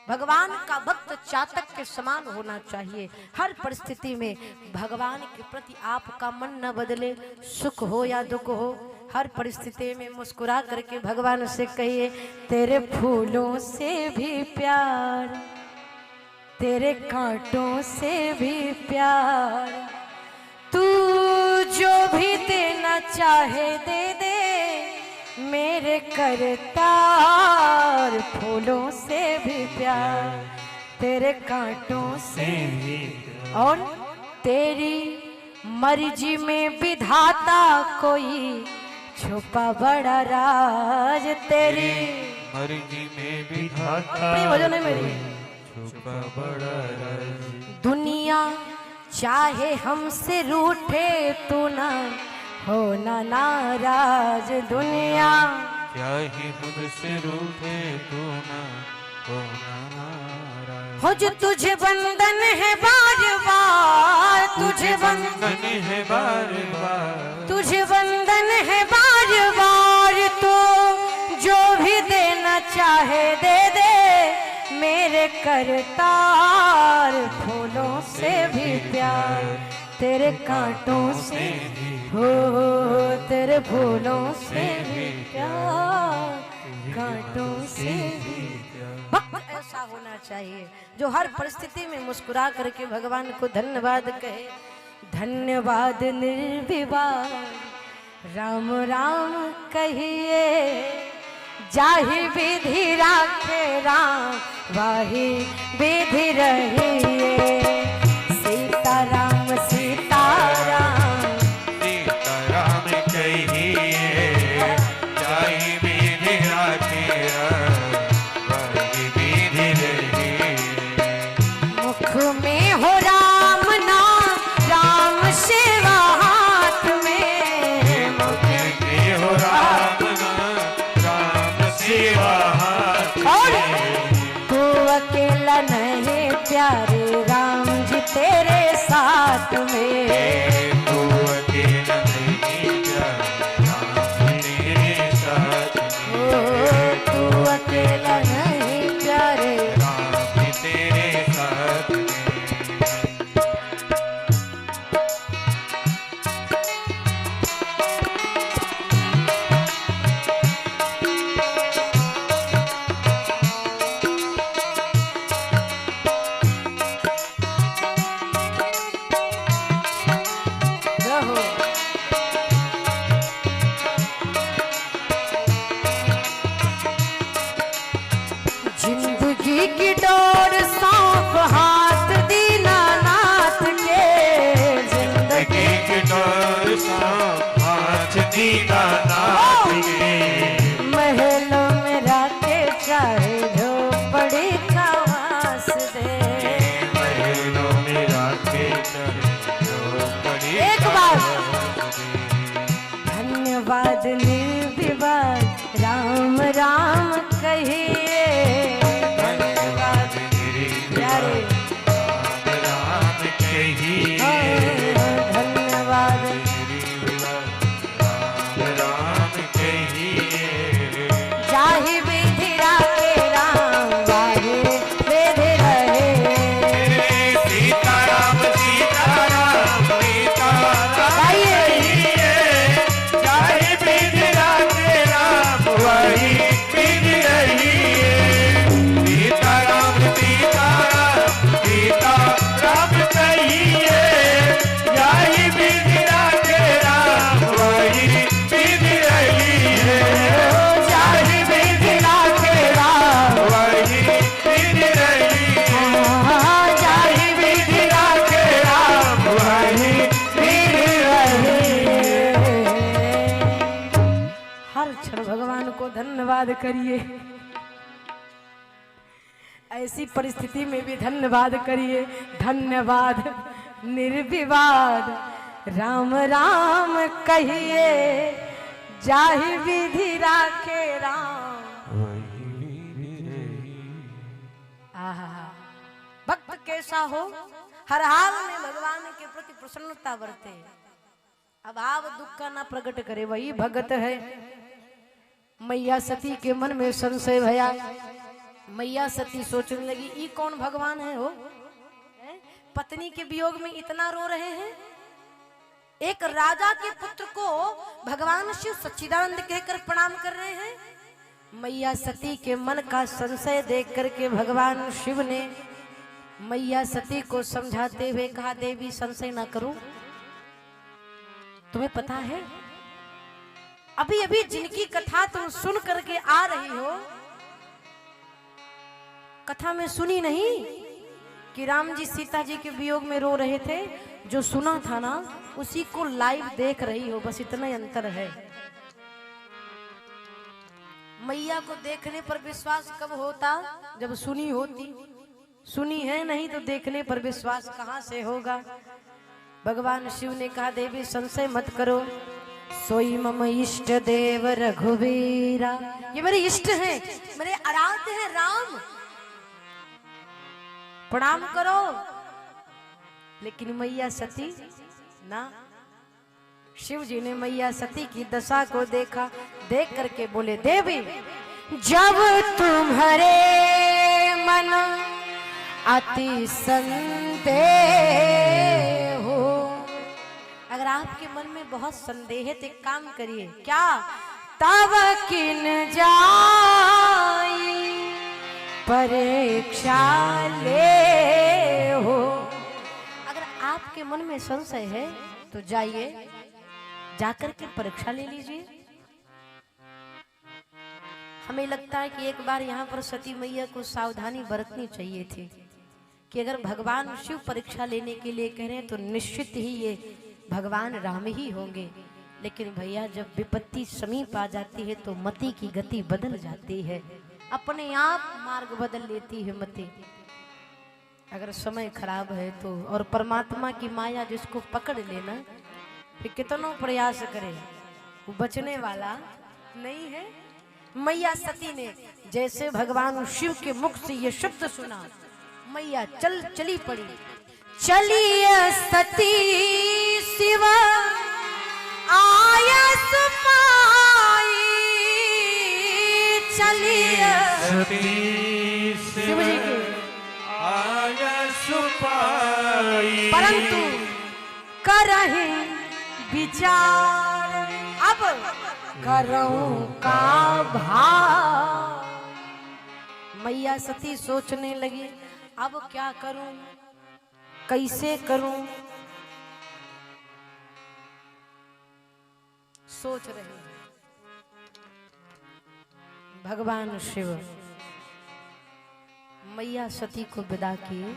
भगवान का भक्त चातक के समान होना चाहिए। हर परिस्थिति में भगवान के प्रति आपका मन न बदले, सुख हो या दुख हो, हर परिस्थिति में मुस्कुरा करके भगवान से कहिए तेरे फूलों से भी प्यार, तेरे कांटों से भी प्यार, तू जो भी देना चाहे दे दे, मेरे करतार फूलों से भी प्यार, तेरे कांटों से भी, और तेरी मर्जी में विधाता कोई छुपा बड़ा राज, तेरी मर्जी में विधाता भजन है मेरी, छुपा बड़ा राज। दुनिया चाहे हमसे रूठे तू ना हो ना नाराज, दुनिया चाहे मुझसे रूठे तू ना हो नाराज। हो जो तुझे बंधन है बार बार, तुझे बंधन है बार बार, तुझे बंधन है बार बार, तो जो भी देना चाहे दे दे, मेरे करतार फूलों से भी प्यार, तेरे कांटों से हो, तेरे फूलों से भी प्यार, कांटों से भी भक्त ऐसा होना चाहिए जो हर परिस्थिति में मुस्कुरा करके भगवान को धन्यवाद कहे। धन्यवाद निर्विवाद राम राम कहिए, जाहि विधि राखे राम वाही विधि रहिए। सीताराम सीताराम सीताराम कहिए, जाहि विधि राखे वही विधि रहिए। मुख में हो राम नाम, राम सेवा हाथ में। मुख में हो राम नाम, राम सेवा हाथ में। तू अकेला नहीं प्यारे राम जी तेरे साथ में। तू अकेला नहीं प्यारे राम तेरे साथ में। तू अकेला नहीं प्यारे राम तेरे साथ में। रहो। जिंदगी की डोर सौंप हाथ दीनानाथ के। जिंदगी की डोर सौंप हाथ दीनानाथ के। महलों में राखे चाहे झोपड़ी का वास दे। महलों में राखे चाहे झोपड़ी एक का बार। वास दे। धन्यवाद निर्विवाद राम राम कहिए। धन्यवाद निर्विवाद राम राम कहिए। धन्यवाद निर्विवाद राम राम कहिए। जाहि विधि राखे राम वाहे विधि रहे। सीताराम सीताराम सीताराम कहिए, जाहि विधि राखे राम वही विधि रहिए। सीताराम सीताराम सीताराम कहिए, जाहि विधि राखे राम वही विधि रहिए। जाहि विधि राखे राम वही विधि रहिए। जाहि विधि राखे राम वही विधि रहिए। हर क्षण भगवान को धन्यवाद करिए। ऐसी परिस्थिति में भी धन्यवाद करिए। धन्यवाद निर्विवाद राम राम कहिए। जाहि विधि राखे राम। आहा, भक्त कैसा हो, हर हाल में भगवान के प्रति प्रसन्नता बरते, अभाव दुख का ना प्रकट करे, वही भगत है। मैया सती के मन में संशय भया। मैया सती सोचने लगी ई कौन भगवान है हो, पत्नी के वियोग में इतना रो रहे हैं। एक राजा के पुत्र को भगवान शिव सच्चिदानंद कहकर प्रणाम कर रहे हैं। मैया सती के मन का संशय देख करके भगवान शिव ने मैया सती को समझाते हुए कहा, देवी संशय ना करो, तुम्हें पता है अभी अभी जिनकी कथा तुम सुन करके आ रही हो, कथा में सुनी नहीं कि राम जी सीता जी के वियोग में रो रहे थे। जो सुना था ना उसी को लाइव देख रही हो, बस इतना ही अंतर है। मैया को देखने पर विश्वास कब होता, जब सुनी होती। सुनी है नहीं तो देखने पर विश्वास कहां से होगा। भगवान शिव ने कहा, देवी संशय मत करो, सोई मम इष्ट देव रघुवीरा, ये मेरे इष्ट हैं, मेरे आराध्य हैं राम, प्रणाम करो। लेकिन मैया सती ना, शिव जी ने मैया सती की दशा को देखा, देख करके बोले, देवी जब तुम्हारे मन अति संदेह हो, अगर आपके मन में बहुत संदेह है तो एक काम करिए, क्या तब किन जाई परीक्षा ले हो। अगर आपके मन में संशय है तो जाइए, जाकर के परीक्षा ले लीजिए। हमें लगता है कि एक बार यहाँ पर सती मैया को सावधानी बरतनी चाहिए थी कि अगर भगवान शिव परीक्षा लेने के लिए कह रहे हैं तो निश्चित ही ये भगवान राम ही होंगे। लेकिन भैया जब विपत्ति समीप आ जाती है तो मति की गति बदल जाती है, अपने आप मार्ग बदल लेती है मति। अगर समय खराब है तो और परमात्मा की माया जिसको पकड़ लेना, फिर कितनों प्रयास करे वो बचने वाला नहीं है। मैया सती ने जैसे भगवान शिव के मुख से ये शब्द सुना, मैया चली पड़ी। चलिए सती शिव आयस पाई, चलिए सती शिव जी के आयस पाई, परंतु करहि विचार, अब करऊं का भाव। मैया सती सोचने लगी अब क्या करूं, कैसे करूं, सोच रहे हैं। भगवान शिव मैया सती को विदा किए,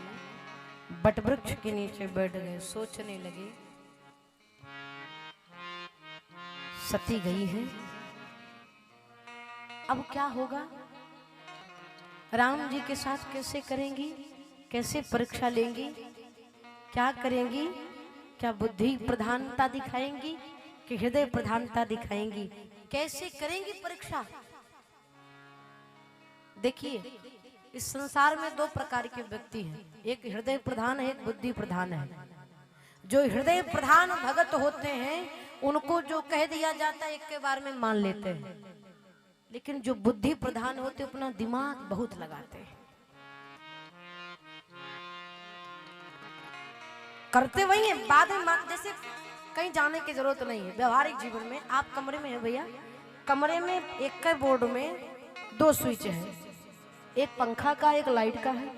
बटवृक्ष के नीचे बैठ गए, सोचने लगे। सती गई है, अब क्या होगा, राम जी के साथ कैसे करेंगी, कैसे परीक्षा लेंगी, क्या करेंगी, क्या बुद्धि प्रधानता दिखाएंगी कि हृदय प्रधानता दिखाएंगी, कैसे करेंगी परीक्षा। देखिए इस संसार में दो प्रकार के व्यक्ति हैं, एक हृदय प्रधान है, एक बुद्धि प्रधान है। जो हृदय प्रधान भगत होते हैं उनको जो कह दिया जाता है एक के बार में मान लेते हैं, लेकिन जो बुद्धि प्रधान होते अपना दिमाग बहुत लगाते हैं, करते वही है, बाद में जैसे कहीं जाने की जरूरत नहीं है। व्यवहारिक जीवन में आप कमरे में है भैया, कमरे में एक के बोर्ड में दो स्विच है, एक पंखा का एक लाइट का है।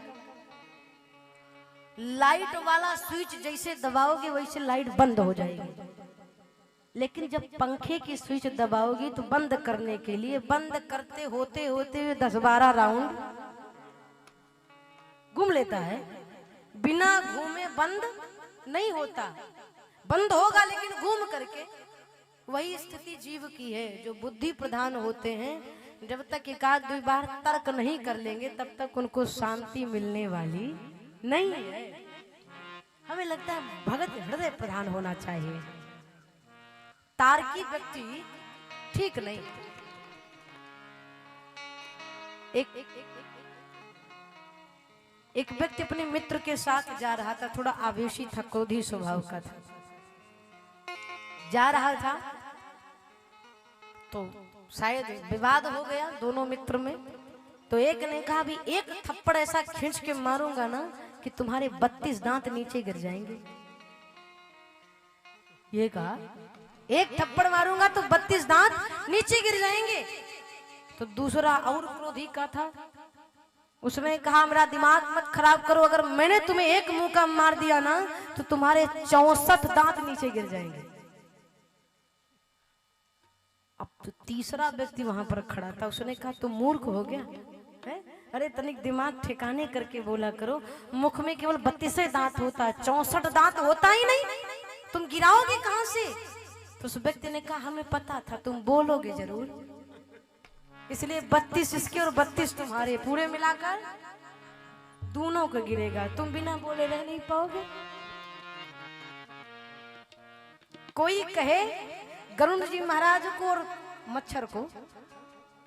लाइट वाला स्विच जैसे दबाओगे वैसे लाइट बंद हो जाएगी, लेकिन जब पंखे की स्विच दबाओगी तो बंद करने के लिए बंद करते होते होते 10-12 राउंड घूम लेता है, बिना घूमे बंद नहीं होता, बंद होगा लेकिन घूम करके। वही स्थिति जीव की है। जो बुद्धि प्रधान होते हैं जब तक एक आध दो बार तर्क नहीं कर लेंगे तब तक उनको शांति मिलने वाली नहीं है। हमें लगता है भगत हृदय प्रधान होना चाहिए, तार्किक व्यक्ति ठीक नहीं। एक व्यक्ति अपने मित्र के साथ जा रहा था, थोड़ा आवेशी था, क्रोधी स्वभाव का था, जा रहा था तो शायद विवाद हो गया दोनों मित्र में। तो एक ने कहा भी एक थप्पड़ ऐसा खींच के मारूंगा ना कि तुम्हारे 32 दांत नीचे गिर जाएंगे। ये कहा एक थप्पड़ मारूंगा तो 32 दांत नीचे गिर जाएंगे। तो दूसरा और क्रोधी का था, उसने कहा मेरा दिमाग मत खराब करो, अगर मैंने तुम्हें एक मुक्का मार दिया ना तो तुम्हारे 64 दांत नीचे गिर जाएंगे। अब तो तीसरा व्यक्ति वहां पर खड़ा था, उसने कहा तुम मूर्ख हो गया है, अरे तनिक दिमाग ठिकाने करके बोला करो, मुख में केवल 32 दांत होता है, 64 दांत होता ही नहीं, तुम गिराओगे कहां से। तो उस व्यक्ति ने कहा हमें पता था तुम बोलोगे जरूर, इसलिए 32 इसके और 32 तुम्हारे, पूरे मिलाकर दोनों को गिरेगा, तुम बिना बोले रह नहीं पाओगे। कोई कहे गरुड़ जी महाराज को और मच्छर को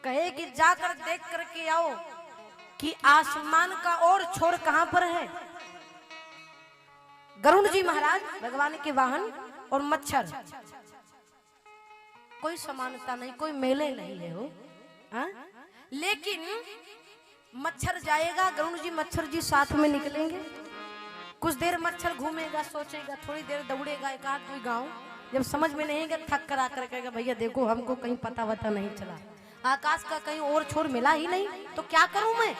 कहे कि जाकर देख करके आओ कि आसमान का और छोर कहां पर है। गरुड़ जी महाराज भगवान के वाहन और मच्छर, कोई समानता नहीं, कोई मेले नहीं है वो, हाँ? लेकिन मच्छर जाएगा, गरुड़ जी मच्छर जी साथ में निकलेंगे, कुछ देर मच्छर घूमेगा, सोचेगा, थोड़ी देर दौड़ेगा एक आध कोई गांव, जब समझ में नहीं गया थक कर आकर कहेगा भैया देखो हमको कहीं पता वता नहीं चला, आकाश का कहीं और छोर मिला ही नहीं, तो क्या करूं मैं।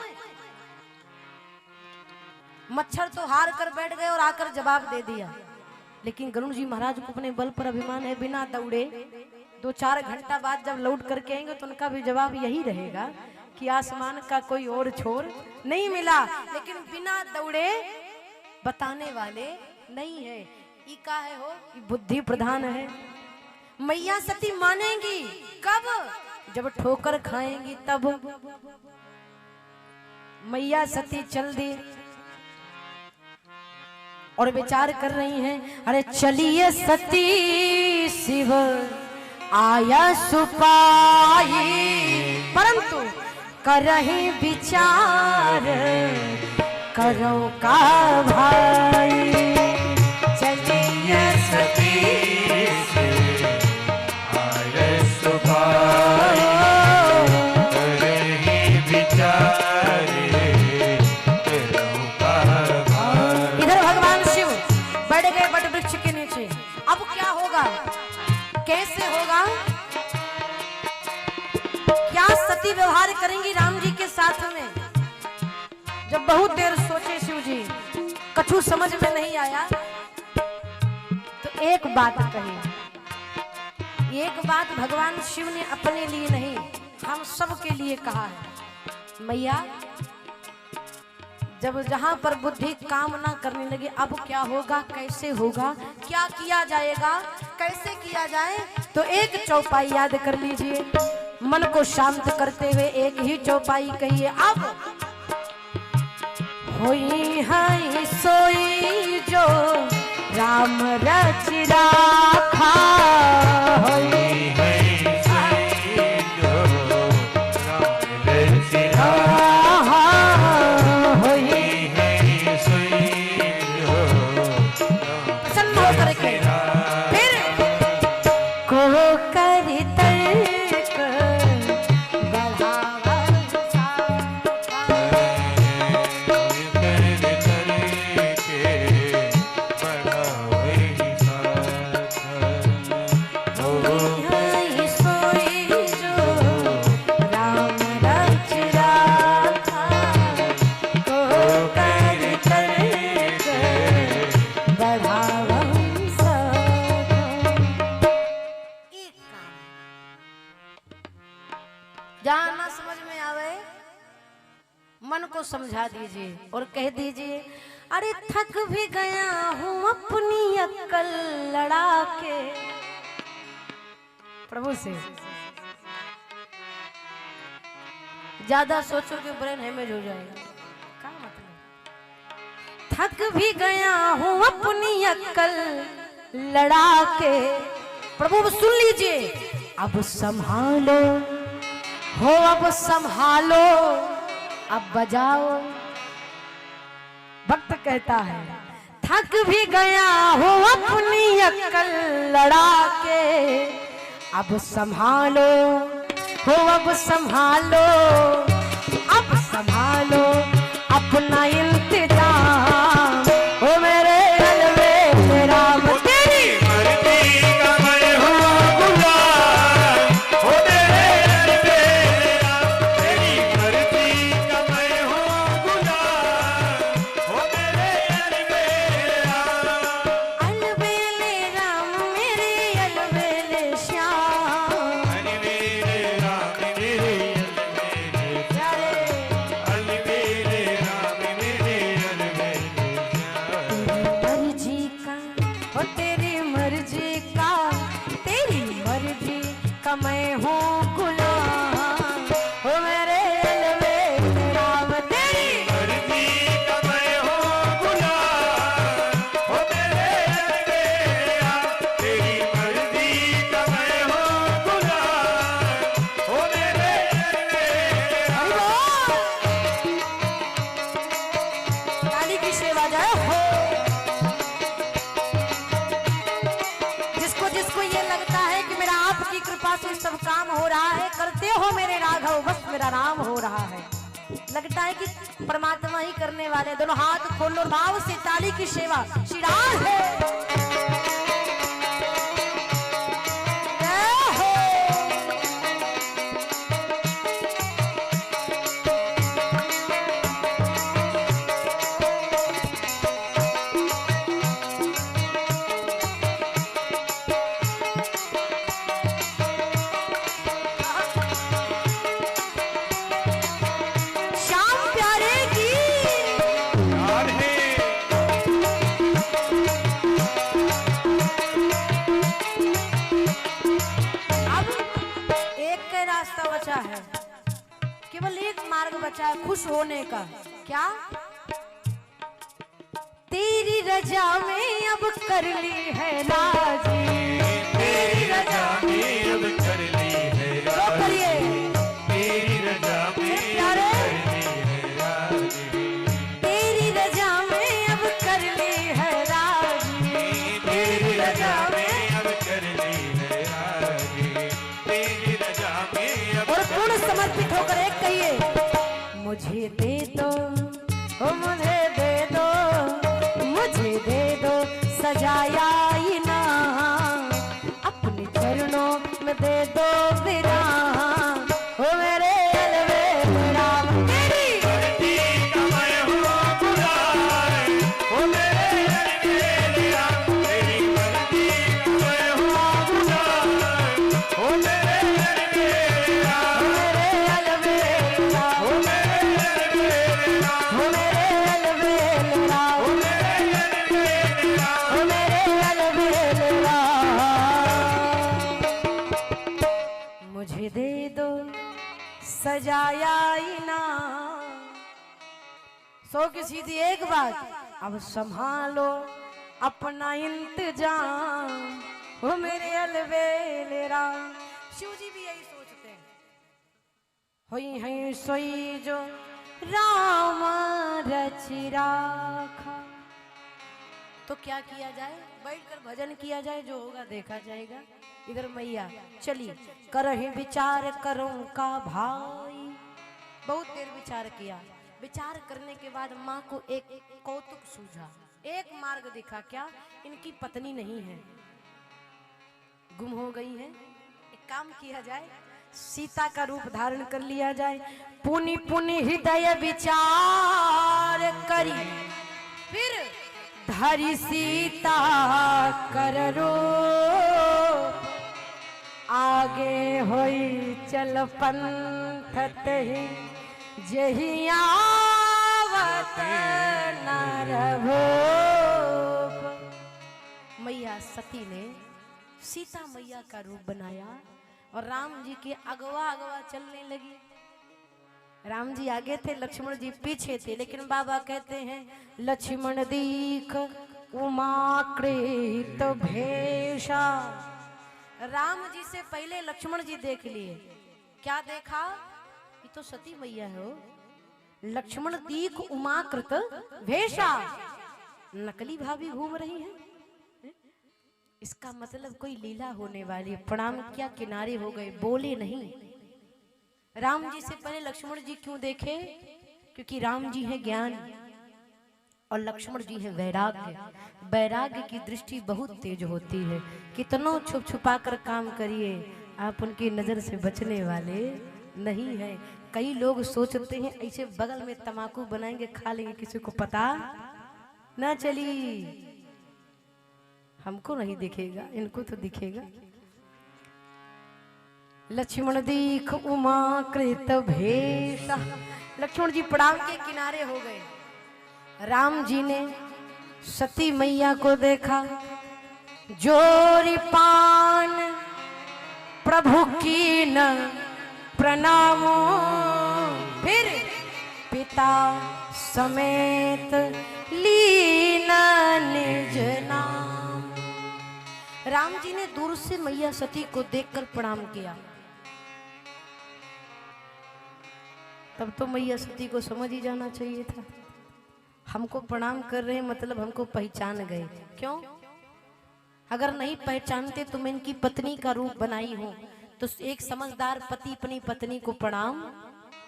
मच्छर तो हार कर बैठ गए और आकर जवाब दे दिया। लेकिन गरुड़ जी महाराज को अपने बल पर अभिमान है, बिना दौड़े 2-4 घंटा बाद जब लौट करके आएंगे तो उनका भी जवाब यही रहेगा कि आसमान का कोई और छोर नहीं मिला, लेकिन बिना दौड़े बताने वाले नहीं है। ई का है हो, ई बुद्धि प्रधान है। मैया सती मानेंगी कब? जब ठोकर खाएंगी तब। मैया सती चल दी और विचार कर रही हैं, अरे चलिए सती शिव आया सुपाई, परंतु करही विचार करो का भाई। चलिए सती आए सुभाई, करही विचार करो का भाई। इधर भगवान शिव बैठ गए बट वृक्ष के नीचे। अब क्या होगा, कैसे होगा, क्या सती व्यवहार करेंगी राम जी के साथ में? जब बहुत देर सोचे शिव जी, कछु समझ में नहीं आया, तो एक बात कही। एक बात भगवान शिव ने अपने लिए नहीं, हम सब के लिए कहा है। मैया, जब जहां पर बुद्धि काम ना करने लगे, अब क्या होगा, कैसे होगा, क्या किया जाएगा, कैसे किया जाए, तो एक चौपाई याद कर लीजिए। मन को शांत करते हुए एक ही चौपाई कहिए। अब होई है सोई जो राम रच राखा, होई है सोई जो राम रच राखा, होई है सोई जो प्रसन्न होकर के फिर को करी तर्क बढ़ावा है सोई जो राम रच राखा, को करी तर्क बढ़ावा जहाँ ना समझ में आवे मन को समझा दीजिए और कह दीजिए, अरे थक भी गया हूँ अपनी अक्ल लड़ा के। प्रभु से ज्यादा सोचोगे ब्रेन हैमेज हो जाएगा। क्या मतलब, थक भी गया हूँ अपनी अक्ल लड़ा के। प्रभु सुन लीजिए, अब संभालो हो, अब संभालो, अब बजाओ। भक्त कहता है, थक भी गया हो अपनी अक्ल लड़ा के, अब संभालो हो, अब संभालो, अब संभालो अपना इंतजाम। हो मेरे अलवे राम, तेरी मर्जी का मैं हूँ गुलाम, हो तेरे अलबेला, तेरी मर्जी का मैं हूँ गुलाम, हो तेरे अलबेला। अलबेले राम मेरे अलबेले श्याम, अलबेले राम मेरे अलबेले श्याम, अलबेले राम मेरे अलबेले श्याम। मर्जी का हो, तेरी मर्जी का, तेरी मर्जी का मैं हूँ गुलाम। हो मेरे अलबेले राम, तेरी मर्जी का मैं हूँ गुलाम, हो तेरे अलबेला, तेरी मर्जी का मैं हूँ गुलाम, हो तेरे अलबेला। काली की सेवा जाए हो। जिसको जिसको ये लगता है कि मेरा आपकी कृपा से सब काम हो रहा है, करते हो मेरे राघव बस मेरा नाम हो रहा है, लगता है कि परमात्मा ही करने वाले। दोनों हाथ खोलो, भाव से ताली की सेवा। श्री राधे जय हो। रास्ता बचा है, केवल एक मार्ग बचा है खुश होने का। क्या? तेरी रजा में अब कर ली है राजी, तेरी रजा में अब कर ली है राजी, तेरी रजा में प्यारे कर ली है राजी, तेरी रजा में अब कर ली है राजी, तेरी रजा में अब कर ली है राजी, तेरी रजा में अब। और पूर्ण समर्पित होकर एक कहिए, मुझे दे दो ओ मुझे दे दो, मुझे दे दो सजाया ना, अपने चरणों में दे दो विराम, ओ मेरे अलवे राम। तेरी मर्जी का मैं हूँ खुदाई, ओ मेरे अलवे राम, तेरी मर्जी का मैं हूँ खुदाई, ओ मेरे अलवे राम, मेरे अलवे राम, ओ मेरे अलवे राम, ओ मेरे अलवे राम, ओ मेरे अलवे राम। ओ मेरे अलवे राम। मुझे दे दो सजाया ना, सो की सीधी एक बात, अब संभालो अपना इंतजाम, हो मेरे अलवेले राम। शिव जी भी यही सोचते हैं, होई है सोई जो राम रचि राखा। तो क्या किया जाए? बैठकर भजन किया जाए, जो होगा देखा जाएगा। इधर मैया चली करही विचार करूं का भाई, बहुत देर विचार किया। विचार करने के बाद माँ को एक कौतुक सूझा, एक मार्ग दिखा। क्या? इनकी पत्नी नहीं है, गुम हो गई है। एक काम किया जाए, सीता का रूप धारण कर लिया जाए। पुनि पुनि हृदय विचार करी, फिर धरि सीता कर रूप, आगे होई चल पंथ ही, जही आवत नर भूप। मैया सती ने सीता मैया का रूप बनाया और राम जी के अगवा अगवा चलने लगी। राम जी आगे थे, लक्ष्मण जी पीछे थे, लेकिन बाबा कहते हैं लक्ष्मण दीख उमाकृत भेषा। राम जी से पहले लक्ष्मण जी देख लिए। क्या देखा? ये तो सती मैया है। लक्ष्मण दीख उमाकृत भेषा, नकली भाभी घूम रही है। इसका मतलब कोई लीला होने वाली। प्रणाम किया, किनारे हो गए, बोले नहीं। राम जी से पहले लक्ष्मण जी क्यों देखे? क्योंकि राम जी है ज्ञान और लक्ष्मण जी है वैराग्य। वैराग्य की दृष्टि बहुत तेज होती है। कितनों छुप छुपा कर काम करिए, आप उनकी नजर से बचने वाले नहीं है। कई लोग सोचते हैं ऐसे बगल में तमाकू बनाएंगे, खा लेंगे, किसी को पता ना चली। हमको नहीं दिखेगा, इनको तो दिखेगा। लक्ष्मण दीख उमाकृत भेषा। लक्ष्मण जी प्रणाम के किनारे हो गए। राम जी ने सती मैया को देखा, जोरी पान प्रभु की न प्रणामो, फिर पिता समेत लीना निज नाम। राम जी ने दूर से मैया सती को देखकर प्रणाम किया। तब तो मैया सती को समझ ही जाना चाहिए था, हमको प्रणाम कर रहे हैं मतलब हमको पहचान गए। क्यों? अगर नहीं पहचानते तो मैं इनकी पत्नी का रूप बनाई हूं, तो एक समझदार पति अपनी पत्नी को प्रणाम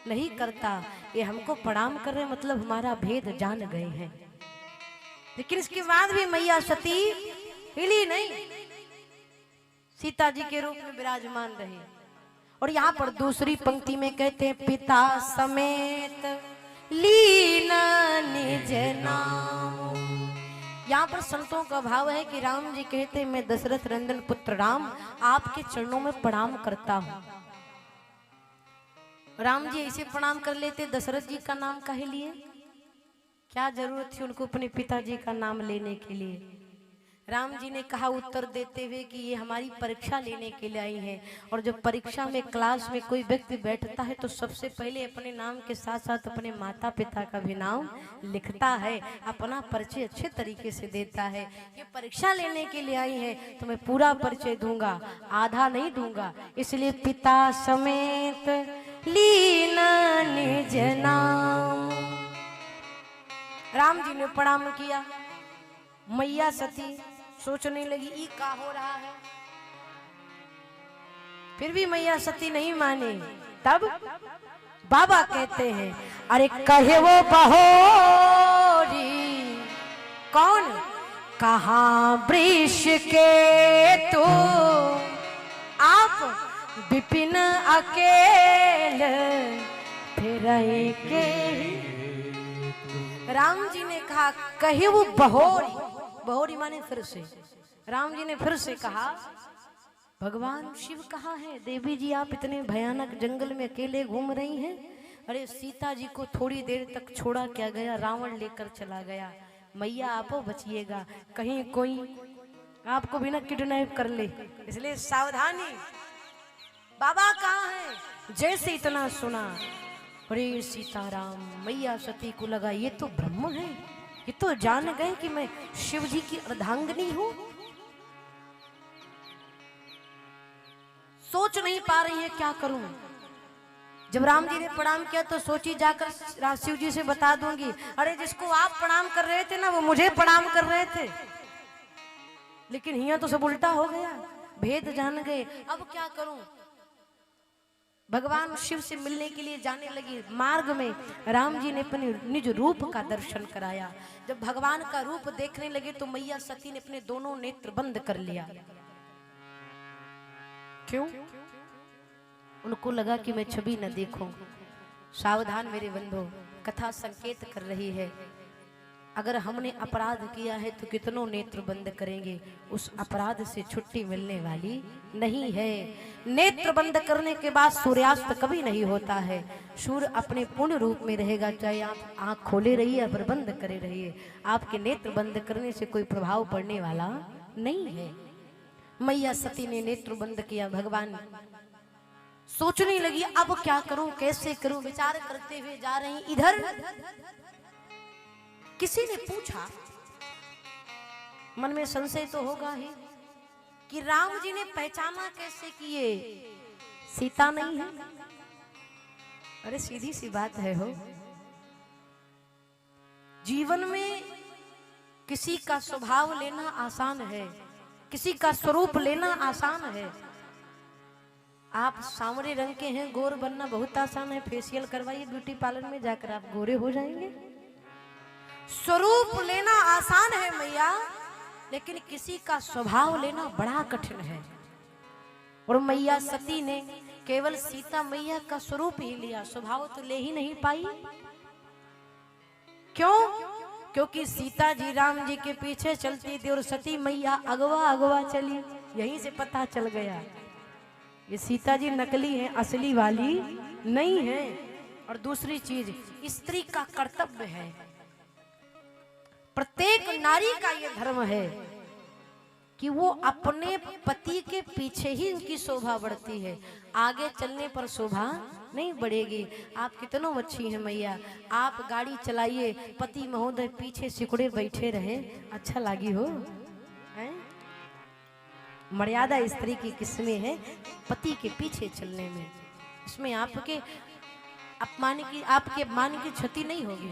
नहीं करता। ये हमको प्रणाम कर रहे हैं मतलब हमारा भेद जान गए हैं। लेकिन इसके बाद भी मैया सती हिली नहीं, सीता जी के रूप में विराजमान रहे। और यहाँ पर दूसरी पंक्ति में कहते हैं, पिता समेत लीना निज नाम। यहाँ पर संतों का भाव है कि राम जी कहते हैं, मैं दशरथ नंदन पुत्र राम आपके चरणों में प्रणाम करता हूँ। राम जी ऐसे प्रणाम कर लेते, दशरथ जी का नाम काहे लिए? क्या जरूरत थी उनको अपने पिताजी का नाम लेने के लिए? राम जी ने कहा उत्तर देते हुए कि ये हमारी परीक्षा लेने के लिए आई हैं, और जब परीक्षा में क्लास में कोई व्यक्ति बैठता है तो सबसे पहले अपने नाम के साथ साथ अपने माता पिता का भी नाम लिखता है, अपना परिचय अच्छे तरीके से देता है। ये परीक्षा लेने के लिए आई है तो मैं पूरा परिचय दूंगा, आधा नहीं दूंगा, इसलिए पिता समेत लीना निज नाम। राम जी ने प्रणाम किया। मैया सती सोचने लगी ई का हो रहा है, फिर भी मैया सती नहीं मानी। तब बाबा कहते हैं अरे कहे वो बहोरी कौन, कहाँ वृष के तो आप विपिन अकेले फिर के। राम जी ने कहा कहे वो बहोरी, बहोरी माने फिर से। राम जी ने फिर से कहा भगवान शिव कहाँ है? देवी जी आप इतने भयानक जंगल में अकेले घूम रही हैं। अरे सीता जी को थोड़ी देर तक छोड़ा क्या गया, रावण लेकर चला गया। मैया आप बचिएगा, कहीं कोई आपको भी ना किडनैप कर ले, इसलिए सावधानी। बाबा कहाँ है? जैसे इतना सुना अरे सीताराम, मैया सती को लगा ये तो ब्रह्म है, ये तो जान गए कि मैं शिव जी की अर्धांगिनी हूं। सोच नहीं पा रही है क्या करूं। जब राम जी ने प्रणाम किया तो सोची जाकर शिव जी से बता दूंगी, अरे जिसको आप प्रणाम कर रहे थे ना वो मुझे प्रणाम कर रहे थे। लेकिन यहाँ तो सब उल्टा हो गया, भेद जान गए, अब क्या करूं। भगवान शिव से मिलने के लिए जाने लगी। मार्ग में राम जी ने अपने निज रूप का दर्शन कराया। जब भगवान का रूप देखने लगे तो मैया सती ने अपने दोनों नेत्र बंद कर लिया। क्यों? उनको लगा कि मैं छवि न देखूं। सावधान मेरे बंधु, कथा संकेत कर रही है, अगर हमने अपराध किया है तो कितनों नेत्र बंद करेंगे, उस अपराध से छुट्टी मिलने वाली नहीं है। नेत्र बंद करने के बाद सूर्यास्त कभी नहीं होता है। सूर्य अपने पूर्ण रूप में रहेगा, चाहे आप आंख खोले रहिए या फिर बंद करे रहिए, आपके नेत्र बंद करने से कोई प्रभाव पड़ने वाला नहीं है। मैया सती ने नेत्र बंद किया। भगवान सोचने लगी अब क्या करूं, कैसे करूं, विचार करते हुए जा रही। इधर किसी ने पूछा, मन में संशय तो होगा ही कि राम जी ने पहचाना कैसे कि ये सीता नहीं है। अरे सीधी सी बात है हो, जीवन में किसी का स्वभाव लेना आसान है, किसी का स्वरूप लेना आसान है। आप सांवरे रंग के हैं, गोर बनना बहुत आसान है। फेशियल करवाइए ब्यूटी पार्लर में जाकर, आप गोरे हो जाएंगे। स्वरूप लेना आसान है मैया, लेकिन किसी का स्वभाव लेना बड़ा कठिन है। और मैया सती ने केवल सीता मैया का स्वरूप ही लिया, स्वभाव तो ले ही नहीं पाई। क्यों? क्योंकि सीता जी राम जी के पीछे चलती थी और सती मैया अगवा अगवा चली। यहीं से पता चल गया ये सीता जी नकली है, असली वाली नहीं है। और दूसरी चीज, स्त्री का कर्तव्य है, प्रत्येक नारी का ये धर्म है कि वो अपने पति के पीछे ही उनकी शोभा बढ़ती है, आगे चलने पर शोभा नहीं बढ़ेगी। आप कितनों अच्छी हैं मैया, आप गाड़ी चलाइए, पति महोदय पीछे सिकुड़े बैठे रहे, अच्छा लगी हो हैं? मर्यादा स्त्री की किस्में है पति के पीछे चलने में, इसमें आपके अपमान की, आपके मान की क्षति नहीं होगी,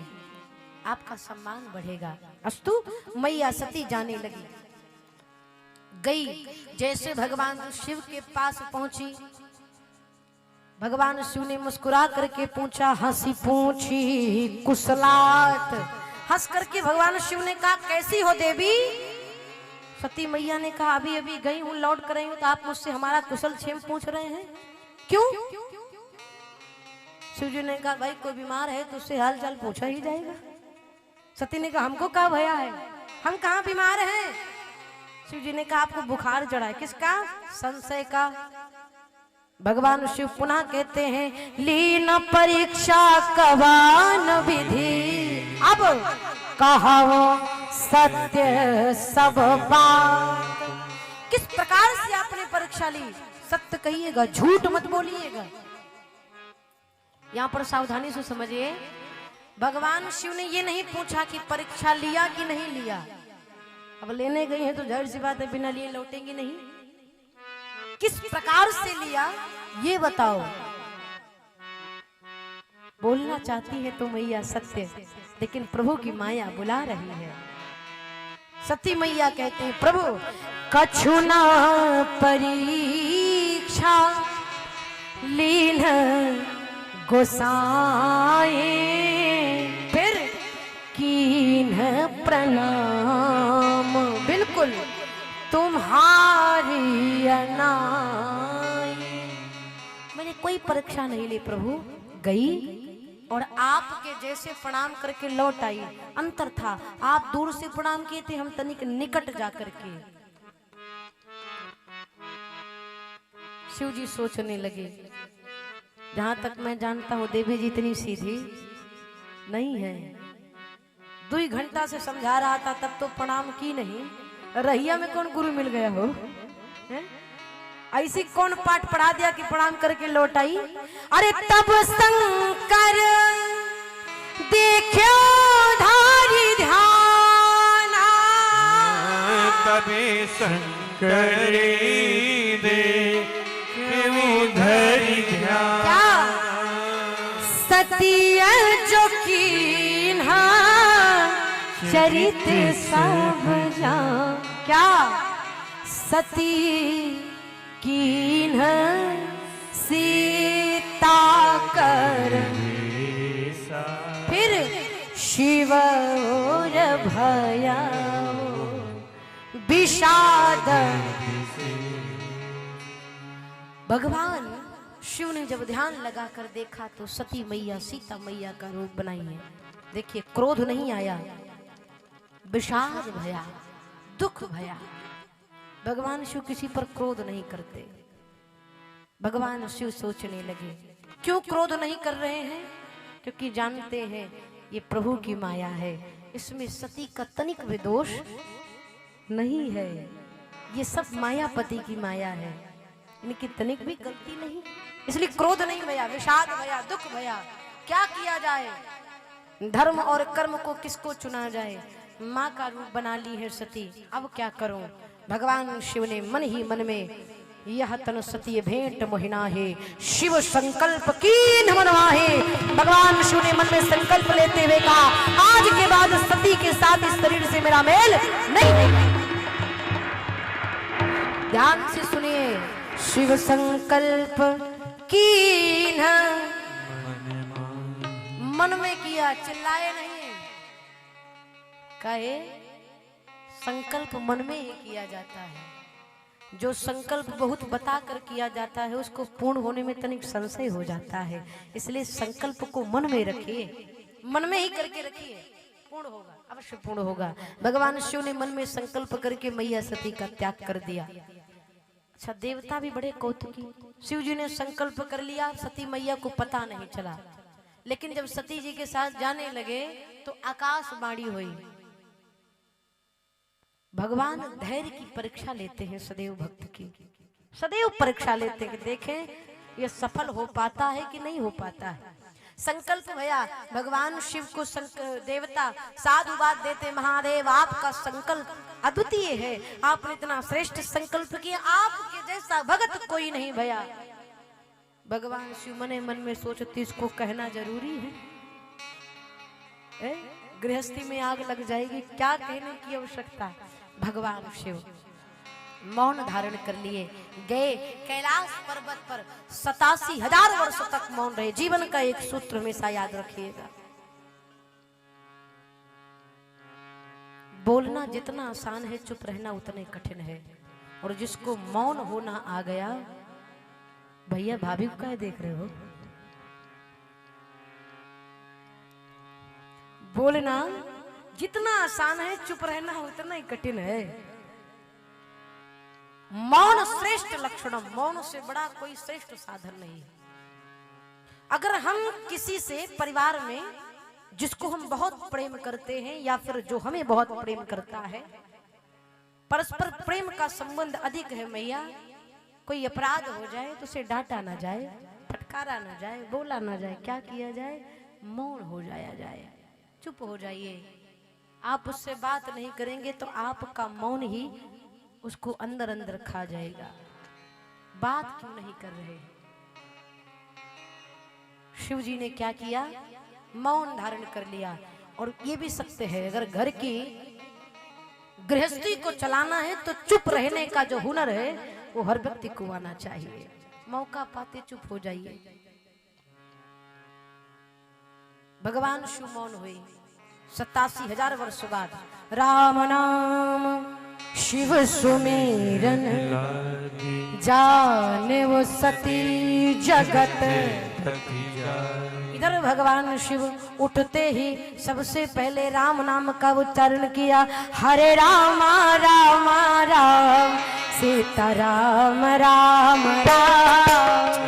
आपका सम्मान बढ़ेगा। अस्तु मैया सती जाने लगी। गई, जैसे भगवान शिव के पास पहुंची, भगवान शिव ने मुस्कुरा करके पूछा, हंसी पूछी कुशलात। हंस करके भगवान शिव ने कहा कैसी हो देवी? सती मैया ने कहा अभी अभी गई हूं, लौट कर रही हूं, तो आप मुझसे हमारा कुशल क्षेम पूछ रहे हैं, क्यों? शिव जी ने कहा भाई कोई बीमार है तो उससे हाल चाल पूछा ही जाएगा। सती ने कहा हमको क्या भया है, हम कहाँ बीमार हैं? शिव जी ने कहा आपको बुखार चढ़ा है। किसका? संशय का। भगवान शिव पुनः कहते हैं लीन परीक्षा कवान विधि, अब कहा सत्य सब बात। किस प्रकार से आपने परीक्षा ली? सत्य कहिएगा, झूठ मत बोलिएगा। यहां पर सावधानी से समझिए, भगवान शिव ने ये नहीं पूछा कि परीक्षा लिया कि नहीं लिया। अब लेने गई है तो जाहिर सी बात है बिना लिए लौटेंगी नहीं। किस प्रकार से लिया ये बताओ। बोलना चाहती है तो मैया सत्य, लेकिन प्रभु की माया बुला रही है। सती मैया कहते हैं, प्रभु कछु ना परीक्षा लीन गोसाए, फिर कीन प्रणाम बिल्कुल तुम्हारी अनाई। मैंने कोई परीक्षा नहीं ली प्रभु, गई और आपके जैसे प्रणाम करके लौट आई। अंतर था, आप दूर से प्रणाम किए थे, हम तनिक निकट जाकर के। शिव जी सोचने लगे, जहां तक मैं जानता हूं देवी जी इतनी सीधी नहीं है। 2 घंटा से समझा रहा था तब तो प्रणाम की नहीं। रहिया में कौन गुरु मिल गया हो? ऐसी कौन पाठ पढ़ा दिया कि प्रणाम करके लौट आई? अरे तब शंकर देखो धारी ध्यान, तभी शंकर देखो धरि ध्यान। क्या सतीय जो कीन्हा चरित सब जान। क्या सती कीन्ह सीता कर, फिर शिव और भया विषाद। भगवान शिव ने जब ध्यान लगाकर देखा तो सती मैया सीता मैया का रूप बनाई है। देखिए, क्रोध नहीं आया, विषाद भया, दुख भया। भगवान शिव किसी पर क्रोध नहीं करते। भगवान शिव सोचने लगे, क्यों क्रोध नहीं कर रहे हैं? क्योंकि जानते हैं ये प्रभु की माया है, इसमें सती का तनिक भी दोष नहीं है। ये सब मायापति की माया है, इनकी तनिक भी गलती नहीं, इसलिए क्रोध नहीं भया, विषाद भया, दुख भया। क्या किया जाए? धर्म और कर्म को किसको चुना जाए? माँ का रूप बना ली है सती, अब क्या करूं? भगवान शिव ने मन ही मन में यह तन सती भेंट मोहिना है, शिव संकल्प कीन मनवाहे। भगवान शिव ने मन में संकल्प लेते हुए कहा, आज के बाद सती के साथ इस शरीर से मेरा मेल नहीं है। ध्यान से सुनिए, शिव संकल्प कीन मन में किया, चिल्लाए नहीं। कहे संकल्प मन में ही किया जाता है। जो संकल्प बहुत बता कर किया जाता है उसको पूर्ण होने में तनिक संशय हो जाता है, इसलिए संकल्प को मन में रखिए, मन में ही करके रखिए, पूर्ण होगा, अवश्य पूर्ण होगा। भगवान शिव ने मन में संकल्प करके मैया सती का त्याग कर दिया। अच्छा, देवता भी बड़े कौतुकी। शिव जी ने संकल्प कर लिया, सती मैया को पता नहीं चला, लेकिन जब सती जी के साथ जाने लगे तो आकाशवाणी हुई। भगवान धैर्य की परीक्षा लेते हैं, सदैव भक्त की सदैव परीक्षा लेते हैं, देखें ये सफल हो पाता है कि नहीं हो पाता है। संकल्प भया, भगवान शिव को देवता साधुवाद देते, महादेव आपका संकल्प अद्वितीय है, आपने इतना श्रेष्ठ संकल्प किया, आपके जैसा भगत कोई नहीं भया। भगवान शिव मने मन में सोचते, इसको कहना जरूरी है? गृहस्थी में आग लग जाएगी, क्या कहने की आवश्यकता। भगवान शिव मौन धारण कर लिए, गए कैलाश पर्वत पर 87,000 वर्ष तक मौन रहे। जीवन का एक सूत्र हमेशा याद रखिएगा, बोलना जितना आसान है चुप रहना उतना कठिन है। और जिसको मौन होना आ गया, भैया भाभी को क्या देख रहे हो, बोलना जितना आसान है चुप रहना उतना ही कठिन है। मौन श्रेष्ठ लक्षण, मौन से बड़ा कोई श्रेष्ठ साधन नहीं है। अगर हम किसी से परिवार में जिसको हम बहुत प्रेम करते हैं या फिर जो हमें बहुत प्रेम करता है, परस्पर प्रेम का संबंध अधिक है मैया। कोई अपराध हो जाए तो उसे डांटा ना जाए, फटकारा ना जाए, बोला ना जाए, क्या किया जाए, मौन हो जाया जाए, चुप हो जाइए। आप उससे बात नहीं करेंगे तो आपका मौन ही उसको अंदर अंदर खा जाएगा। बात क्यों नहीं कर रहे? शिव जी ने क्या किया? मौन धारण कर लिया। और ये भी सत्य है, अगर घर की गृहस्थी को चलाना है तो चुप रहने का जो हुनर है वो हर व्यक्ति को आना चाहिए। मौका पाते चुप हो जाइए। भगवान शिव मौन हुए। 87,000 वर्ष बाद राम नाम शिव सुमेरन, जाने वो सती जगत। इधर भगवान शिव उठते ही सबसे पहले राम नाम का उच्चारण किया। हरे रामा राम राम सीता राम राम राम।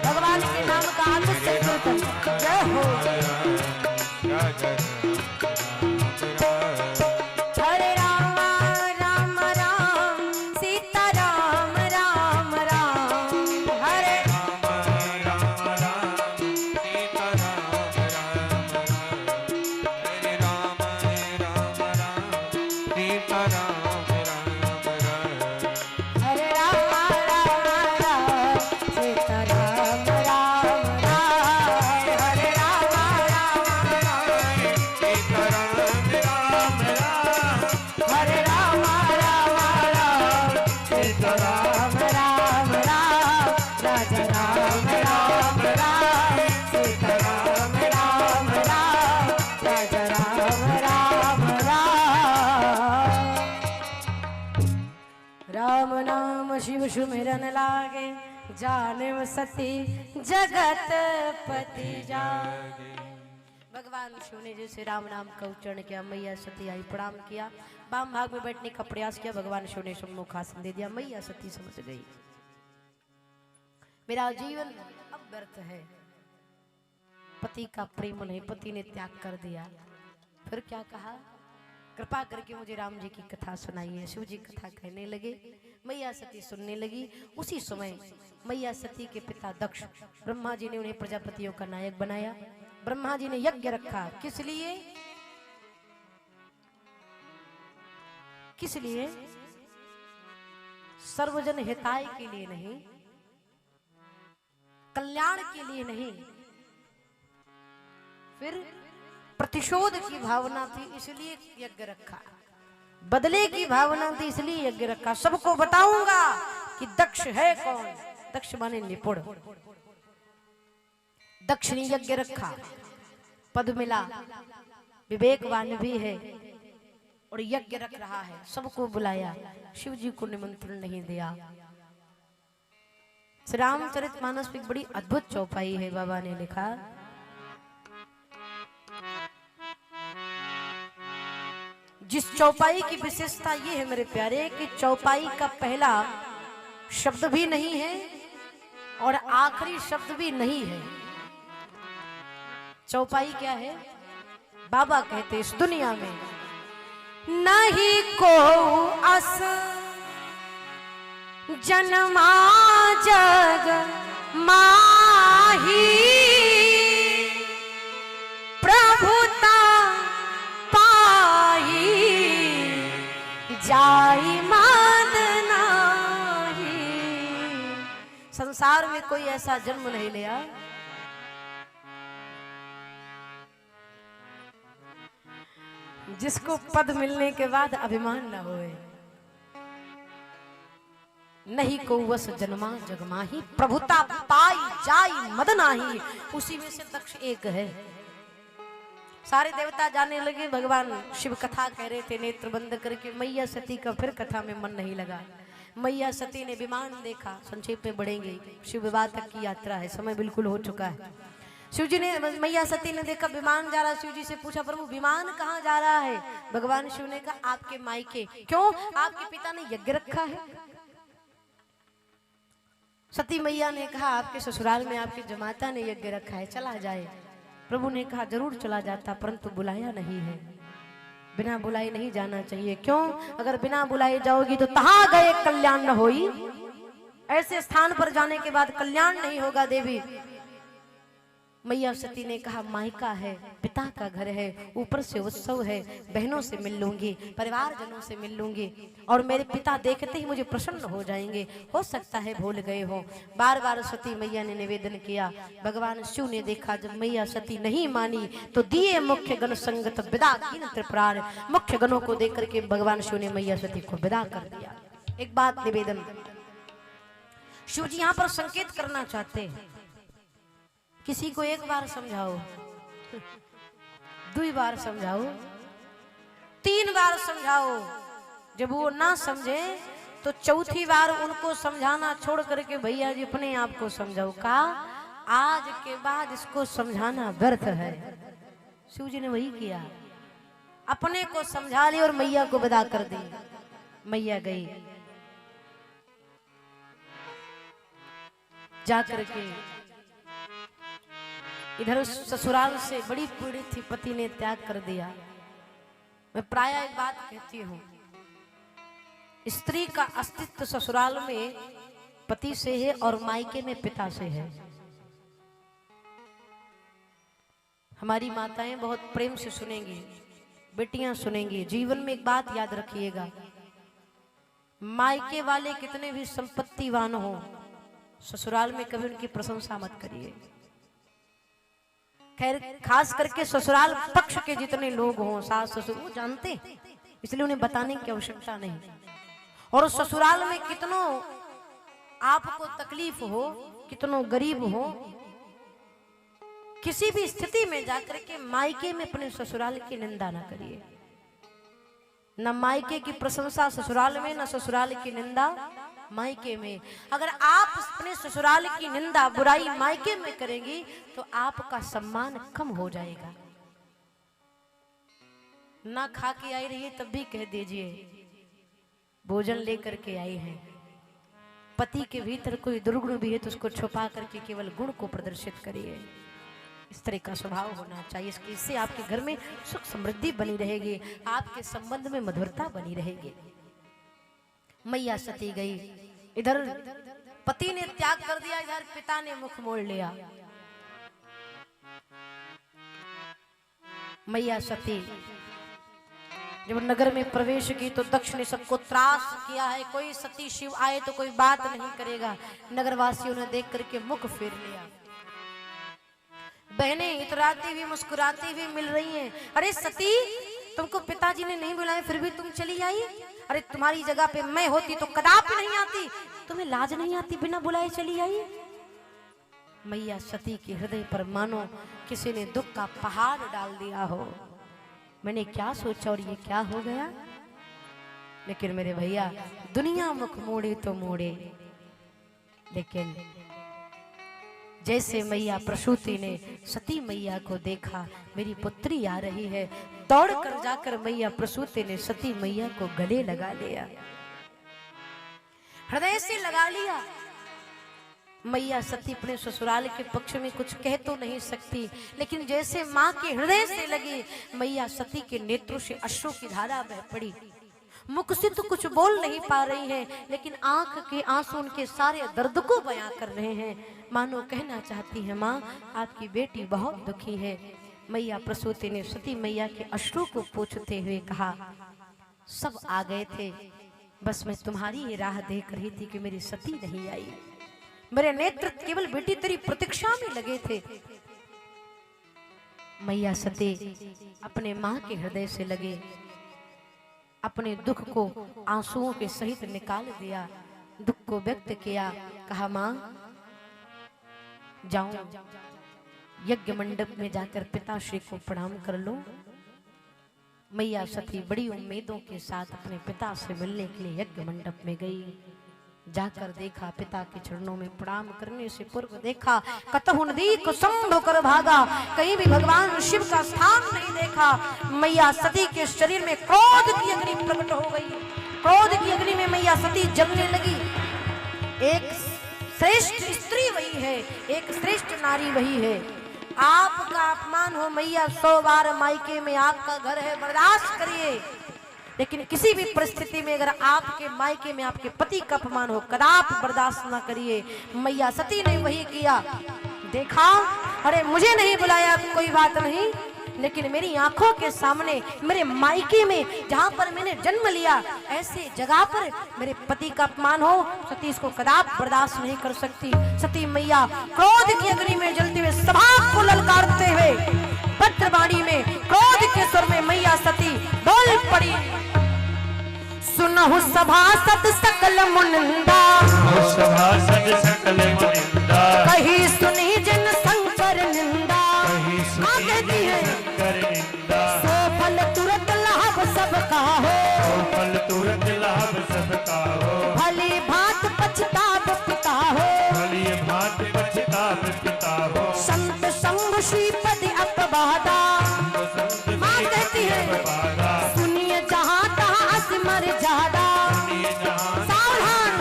भगवान के नाम का आनंद से कीर्तन। जय हो। हरे राम राम राम सीता राम राम राम। हरे राम राम राम सीता राम राम राम। हरे राम राम राम सीता राम राम राम। हरे राम राम राम सीता राम राम राम। हरे राम राम राम सीता राम राम राम। हरे राम राम राम सीता राम राम राम। राजा राम राम राम सीता राम राम राम। राजा राम राम राम। राम नाम शिव सुमिरन लागे, जाने सती जगत पति जागे। भगवान शिव ने जैसे राम नाम का उच्चारण किया, मैया सती आई, प्रणाम किया, वाम भाग में बैठने का प्रयास किया। भगवान शिव ने सम्मुख आसन दे दिया। मैया सती समझ गई मेरा जीवन अब व्यर्थ है, पति का प्रेम नहीं, पति ने त्याग कर दिया। फिर क्या कहा? कृपा करके मुझे राम जी की कथा सुनाइए। शिव जी कथा कहने लगे, मैया सती सुनने लगी। उसी समय मैया सती के पिता दक्ष, ब्रह्मा जी ने उन्हें प्रजापतियों का नायक बनाया। ब्रह्मा जी ने यज्ञ रखा। किस लिए? किस लिए? सर्वजन हिताय के लिए नहीं, कल्याण के लिए नहीं, फिर प्रतिशोध की भावना थी इसलिए यज्ञ रखा, बदले की भावना थी इसलिए यज्ञ रखा। सबको बताऊंगा कि दक्ष है कौन। दक्ष माने निपुण। दक्ष ने यज्ञ रखा, पद मिला, विवेकवान भी है और यज्ञ रख रहा है, सबको बुलाया, शिव जी को निमंत्रण नहीं दिया। श्री रामचरितमानस में एक बड़ी अद्भुत चौपाई है। बाबा ने लिखा, जिस चौपाई की विशेषता ये है मेरे प्यारे कि चौपाई का पहला शब्द भी नहीं है और आखिरी शब्द भी नहीं है। चौपाई क्या है? बाबा कहते इस दुनिया में नहीं को अस जन्मा जग माही, प्रभुता पाई जाई मान नाही, संसार में कोई ऐसा जन्म नहीं लिया जिसको पद मिलने के बाद अभिमान न होए। नहीं को वस जन्मा जगमाही, प्रभुता पाई जाई मद नाही। उसी में से दक्ष एक है। सारे देवता जाने लगे, भगवान शिव कथा कह रहे थे नेत्र बंद करके। मैया सती का फिर कथा में मन नहीं लगा। मैया सती ने विमान देखा, संक्षेप में बढ़ेंगे, शिव विवाह तक की यात्रा है, समय बिल्कुल हो चुका है। शिव जी ने, मैया सती ने देखा विमान जा रहा, शिव जी से पूछा प्रभु विमान कहाँ जा रहा है? भगवान शिव ने कहा आपके मायके। क्यों? आपके पिता ने यज्ञ रखा है। सती मैया ने कहा आपके ससुराल में आपके जमाता ने यज्ञ रखा है, चला जाए। प्रभु ने कहा जरूर चला जाता, परंतु बुलाया नहीं है। बिना बुलाए नहीं जाना चाहिए। क्यों? अगर बिना बुलाए जाओगी तो तहां गए कल्याण न होई। ऐसे स्थान पर जाने के बाद कल्याण नहीं होगा देवी। मैया सती ने कहा मायका है, पिता का घर है, ऊपर से उत्सव है, बहनों से मिल लूंगी, परिवारजनों से मिल लूंगी, और मेरे पिता देखते ही मुझे प्रसन्न हो जाएंगे। हो सकता है भूल गए हो। बार बार सती मैया ने निवेदन किया। भगवान शिव ने देखा जब मैया सती नहीं मानी तो दिए मुख्य गण संगत विदा कीन त्रिपुरार। मुख्य गणों को देख करके भगवान शिव ने मैया सती को विदा कर दिया। एक बात निवेदन, शिव जी यहाँ पर संकेत करना चाहते हैं। किसी को एक बार समझाओ, 2 बार समझाओ, 3 बार समझाओ, जब वो ना समझे तो 4थी बार उनको समझाना छोड़ करके भैया जी अपने आप को समझाओ। कहा आज के बाद इसको समझाना व्यर्थ है। शिव जी ने वही किया, अपने को समझा लिया और मैया को विदा कर दी। मैया गई, जाकर के इधर ससुराल से बड़ी पीड़ित थी, पति ने त्याग कर दिया। मैं प्राय एक बात कहती हूँ, स्त्री का अस्तित्व ससुराल में पति से है और मायके में पिता से है। हमारी माताएं बहुत प्रेम से सुनेंगी, बेटियां सुनेंगी। जीवन में एक बात याद रखिएगा, मायके वाले कितने भी संपत्तिवान हो, ससुराल में कभी उनकी प्रशंसा मत करिए। खैर खास करके ससुराल पक्ष के जितने लोग हों, सास ससुर, वो जानते हैं, इसलिए उन्हें बताने की आवश्यकता नहीं। और ससुराल में कितनों आपको तकलीफ हो, कितनों गरीब हो, किसी भी स्थिति में जाकर के मायके में अपने ससुराल की निंदा ना करिए। न मायके की प्रशंसा ससुराल में, न ससुराल की निंदा मायके में। अगर आप अपने ससुराल की निंदा बुराई मायके में करेंगी तो आपका सम्मान कम हो जाएगा। ना खा के आई रही तब भी कह दीजिए भोजन लेकर के आई हैं। पति के भीतर कोई दुर्गुण भी है तो उसको छुपा करके केवल गुण को प्रदर्शित करिए। इस तरह का स्वभाव होना चाहिए। इससे आपके घर में सुख समृद्धि बनी रहेगी, आपके संबंध में मधुरता बनी रहेगी। मैया सती गई, इधर पति ने त्याग कर दिया, इधर पिता ने मुख मोड़ लिया। मैया सती जब नगर में प्रवेश की तो दक्ष ने सबको त्रास किया है, कोई सती शिव आए तो कोई बात नहीं करेगा। नगरवासियों ने देख करके मुख फेर लिया। बहनें इतराती हुई मुस्कुराती हुई मिल रही हैं। अरे सती, तुमको पिताजी ने नहीं बुलाया फिर भी तुम चली आई? अरे तुम्हारी जगह पे मैं होती तो कदापि नहीं आती। तुम्हें लाज नहीं आती, बिना बुलाए चली आई? मैया सती के हृदय पर मानो किसी ने दुख का पहाड़ डाल दिया हो। मैंने क्या सोचा और ये क्या हो गया। लेकिन मेरे भैया, दुनिया मुख मोड़े तो मोड़े, लेकिन जैसे मैया प्रसूति ने सती मैया को देखा, मेरी पुत्री आ रही है, दौड़ कर जाकर मैया प्रसूति ने सती मैया को गले लगा लिया, हृदय से लगा लिया। मैया सती अपने ससुराल के पक्ष में कुछ कह तो नहीं सकती, लेकिन जैसे माँ के हृदय से लगी, मैया सती के नेत्रों से अश्रु की धारा बह पड़ी। मुख से तो कुछ बोल नहीं पा रही है, लेकिन आंख के आंसू उनके सारे दर्द को बयां कर रहे हैं। मानो कहना चाहती है, माँ आपकी बेटी बहुत दुखी है। मैया प्रसूति ने सती मैया के अश्रु को पोंछते हुए कहा, सब आ गए थे, बस मैं तुम्हारी ही राह देख रही थी कि मेरी सती नहीं आई। मेरे नेत्र केवल बेटी तेरी प्रतीक्षा में लगे थे। मैया सती अपने मां के हृदय से लगे अपने दुख को आंसुओं के सहित निकाल दिया, दुख को व्यक्त किया। कहा मां जाऊं यज्ञ मंडप में जाकर पिताश्री को प्रणाम कर लो। मैया सती बड़ी उम्मीदों के साथ अपने पिता से मिलने के लिए यज्ञ मंडप में गई। जाकर देखा पिता के चरणों में प्रणाम करने से पूर्व देखा कतहु नदी को संभ होकर भागा, कहीं भी भगवान शिव का स्थान नहीं देखा। मैया सती के शरीर में क्रोध की अग्नि प्रकट हो गई। क्रोध की अग्नि में मैया सती जलने लगी। एक श्रेष्ठ स्त्री वही है, एक श्रेष्ठ नारी वही है। आपका अपमान हो मैया 100 बार मायके में आपका घर है, बर्दाश्त करिए, लेकिन किसी भी परिस्थिति में अगर आपके मायके में आपके पति का अपमान हो कदापि बर्दाश्त ना करिए। मैया सती ने वही किया। देखा अरे मुझे नहीं बुलाया कोई बात नहीं, लेकिन मेरी आंखों के सामने मेरे मायके में जहां पर मैंने जन्म लिया ऐसे जगह पर मेरे पति का अपमान हो, सती इसको कदापि बर्दाश्त नहीं कर सकती। सती मैया क्रोध की अग्नि में जलते हुए सभा को ललकारते हुए भद्रवाणी में क्रोध के स्वर में मैया सती बोल पड़ी। सुनहु सभासद सकल मुनिंदा, सभासद सकल मुनिंदा, कही सुनी जन शंकर निंदा। कही सुनी जन शंकर निंदा, सो फल तुरंत लाभ सबका हो, सो फल तुरंत लाभ सबका हो। भली भांत पछताप पिता हो, भली भांत पछताप पिता हो। संत संग श्रीपद अपवादा। माँ कहती है सुनिए जहाँ तहाँ असमर ज्यादा, सावधान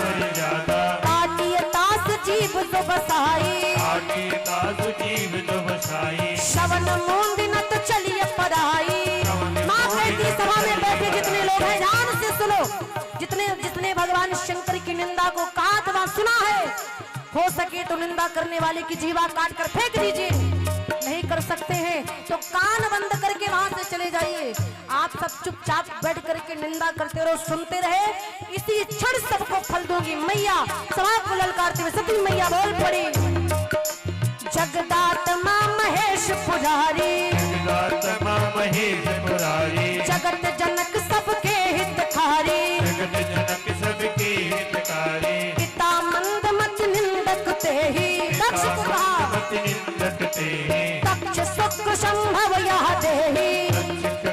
काटिए तास जीव जो बसाई, श्रवण मूंद न तो चलिए पराई। माँ कहती सभा में बैठे जितने लोग हैं ध्यान से सुनो, जितने भगवान शंकर की निंदा को कहा अथवा सुना है, हो सके तो निंदा करने वाले की जीवा काट कर फेंक दीजिए। नहीं कर सकते हैं तो कान बंद करके वहां से चले जाइए। आप सब चुपचाप बैठ करके निंदा करते रहो, सुनते रहे, इसी क्षण सबको फल दूंगी। मैया सभा को ललकारते हुए सती मैया बोल पड़ी। जगदात्मा महेश पुजारी, जगदात्मा महेश पुरारी, जगत जनक सबके हितकारी, जगत जनक सबके हितकारी। पिता मंद मत निंदक तेहि, दक्ष को कहा मत निंदक तेहि, दक्ष सुख संभव यह देहि,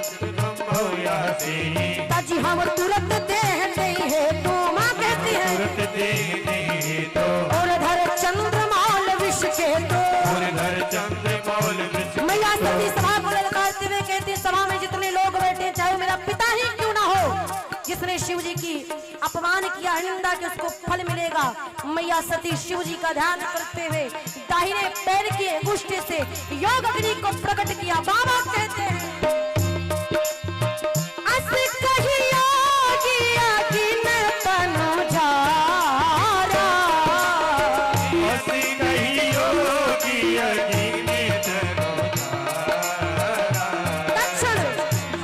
संभव यह देहि। तजी हम तुरंत देह नहीं है तू। माँ कहती है तुरंत देहि नहीं है तो, और धर चंद्रमाल विष के तो। और घर चंद्रमौल वृक्ष। मैया सती सभा को ललकारते हुए कहती सभा में जितने लोग बैठे चाहे मेरा पिता ही क्यों ना हो, जिसने शिव जी की अपमान किया निंदा के उसको फल मिलेगा। मैया सती शिव जी का ध्यान करते हुए दाहिने पैर की अंगुष्ठी से योग अग्नि को प्रकट किया। बाबा कहते हैं अस कहिया किया कि न तनु जारा, असी कहियो कि अजीने तनु जारा। दक्षिण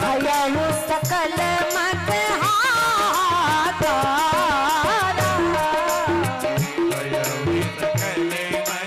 भयउ सकल मत हारा, भयउ सकल मत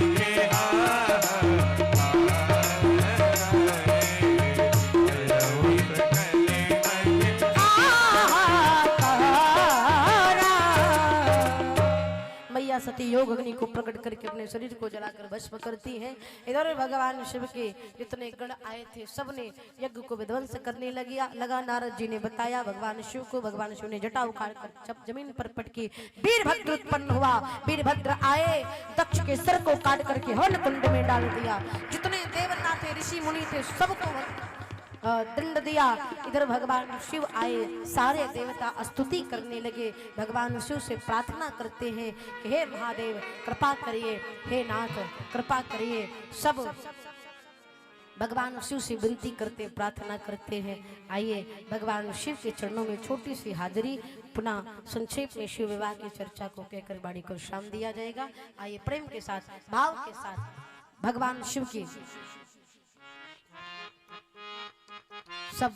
मैया सती योग अग्नि को प्रकट करके अपने शरीर को जलाकर भस्म करती हैं। इधर भगवान शिव के जितने गण आए थे सबने यज्ञ को विध्वंस करने लगा। नारद जी ने बताया भगवान शिव को। भगवान शिव ने जटा उखाड़ कर जब जमीन पर पटकी, वीरभद्र उत्पन्न हुआ। वीरभद्र आए, दक्ष के सर को काट करके हवन कुंड में डाल दिया। जितने देवता थे, ऋषि मुनि थे, सबको दंड दिया। इधर भगवान शिव आए, सारे देवता स्तुति करने लगे। भगवान शिव से प्रार्थना करते हैं कि हे महादेव कृपा करिए, हे नाथ कृपा करिए। सब भगवान शिव से विनती करते, प्रार्थना करते हैं। आइए भगवान शिव के चरणों में छोटी सी हाजिरी, पुनः संक्षेप में शिव विवाह की चर्चा को कहकर वाणी को विश्राम दिया जाएगा। आइए प्रेम के साथ, भाव के साथ भगवान शिव की सब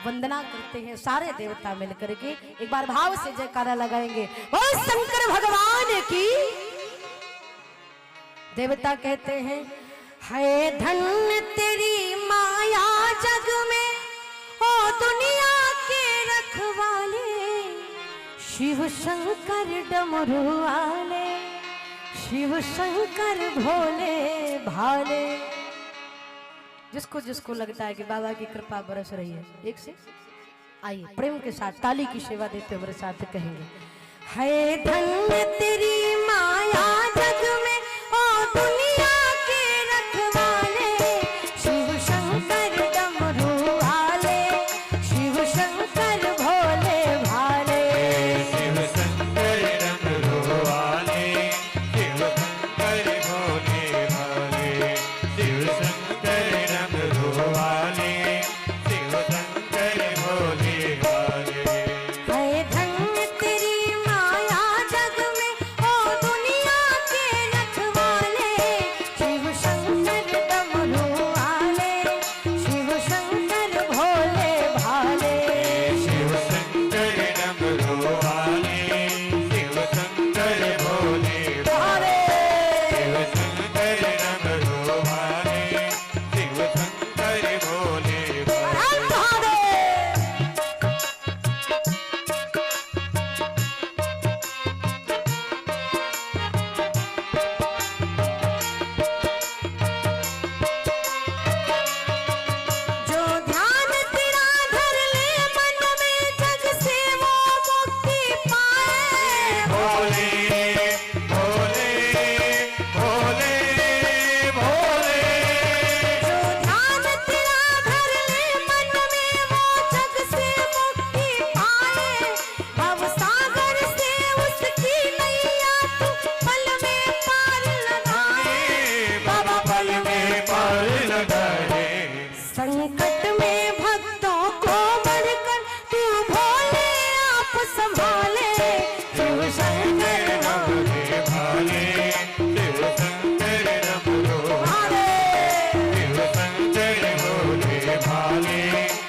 वंदना करते हैं। सारे देवता मिलकर के एक बार भाव से जयकारा लगाएंगे। बोल शंकर भगवान की, देवता कहते हैं है धन्य तेरी माया जग में, ओ दुनिया के रखवाले, शिव शंकर डमरू वाले, शिव शंकर भोले भाले। जिसको जिसको लगता है कि बाबा की कृपा बरस रही है, एक से आइए प्रेम के साथ ताली की सेवा देते हमारे साथ कहेंगे है धन्य तेरी माया जग में, ओ दुनिया के रखवाले, शिव शंकर डमरू वाले, शिव शंकर भोले भाले। शिव शंकर डमरू वाले, शिव शंकर भोले भाले, शिव शंकर डमरू वाले, शिव शंकर भोले भाले। है धन्य तेरी माया जग में, ओ दुनिया के रखवाले, शिव शंकर डमरू वाले, शिव शंकर भोले भाले। शिव शंकर डमरू वाले, शिव शंकर भोले भाले, शिव शंकर डमरू वाले, शिव शंकर भोले भाले। जो ध्यान तेरा धर ले मन में, जग से वो मुक्ति पाए। भोले भोले भोले भोले, जो ध्यान तेरा धर ले मन में, वो जग से मुक्ति पाए। भव सागर से उसकी नैया तू पल में पार लगाए। बाबा पल में पार लगाए। संकट में भक्तों को बढ़कर तू भोले आप संभाले। शिव शंकर भोले भाले, शिव शंकर डमरू भाले। शिव शंकर भोले भाले,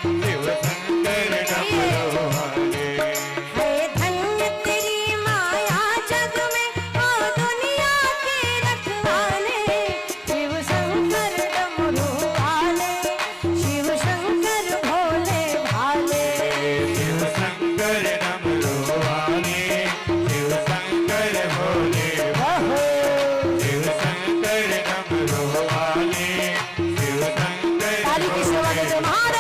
शिव शंकर डमरू भाले। है धन्य तेरी माया जग में, ओ दुनिया के रखवाले, शिव शंकर डमरू वाले, शिव शंकर भोले भाले। शिव शंकर डमरू वाले, शिव शंकर भोले भाले, शिव शंकर डमरू वाले, शिव शंकर ताली की सेवा देते महाराज।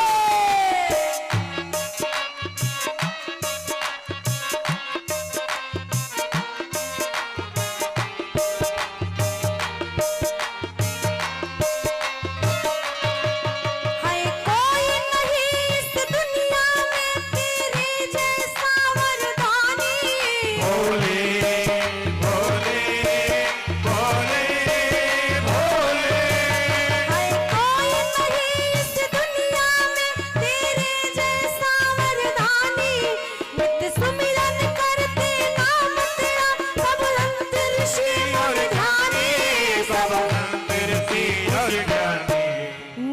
है कोई नहीं इस दुनिया में तेरे जैसा वरदानी। भोले भोले भोले भोले, है कोई नहीं इस दुनिया में तेरे जैसा वरदानी। नित्य सुमिरन करते नाम तेरा, सब अंतर शिव और ध्यानी। सब अंतर सी और ज्ञानी।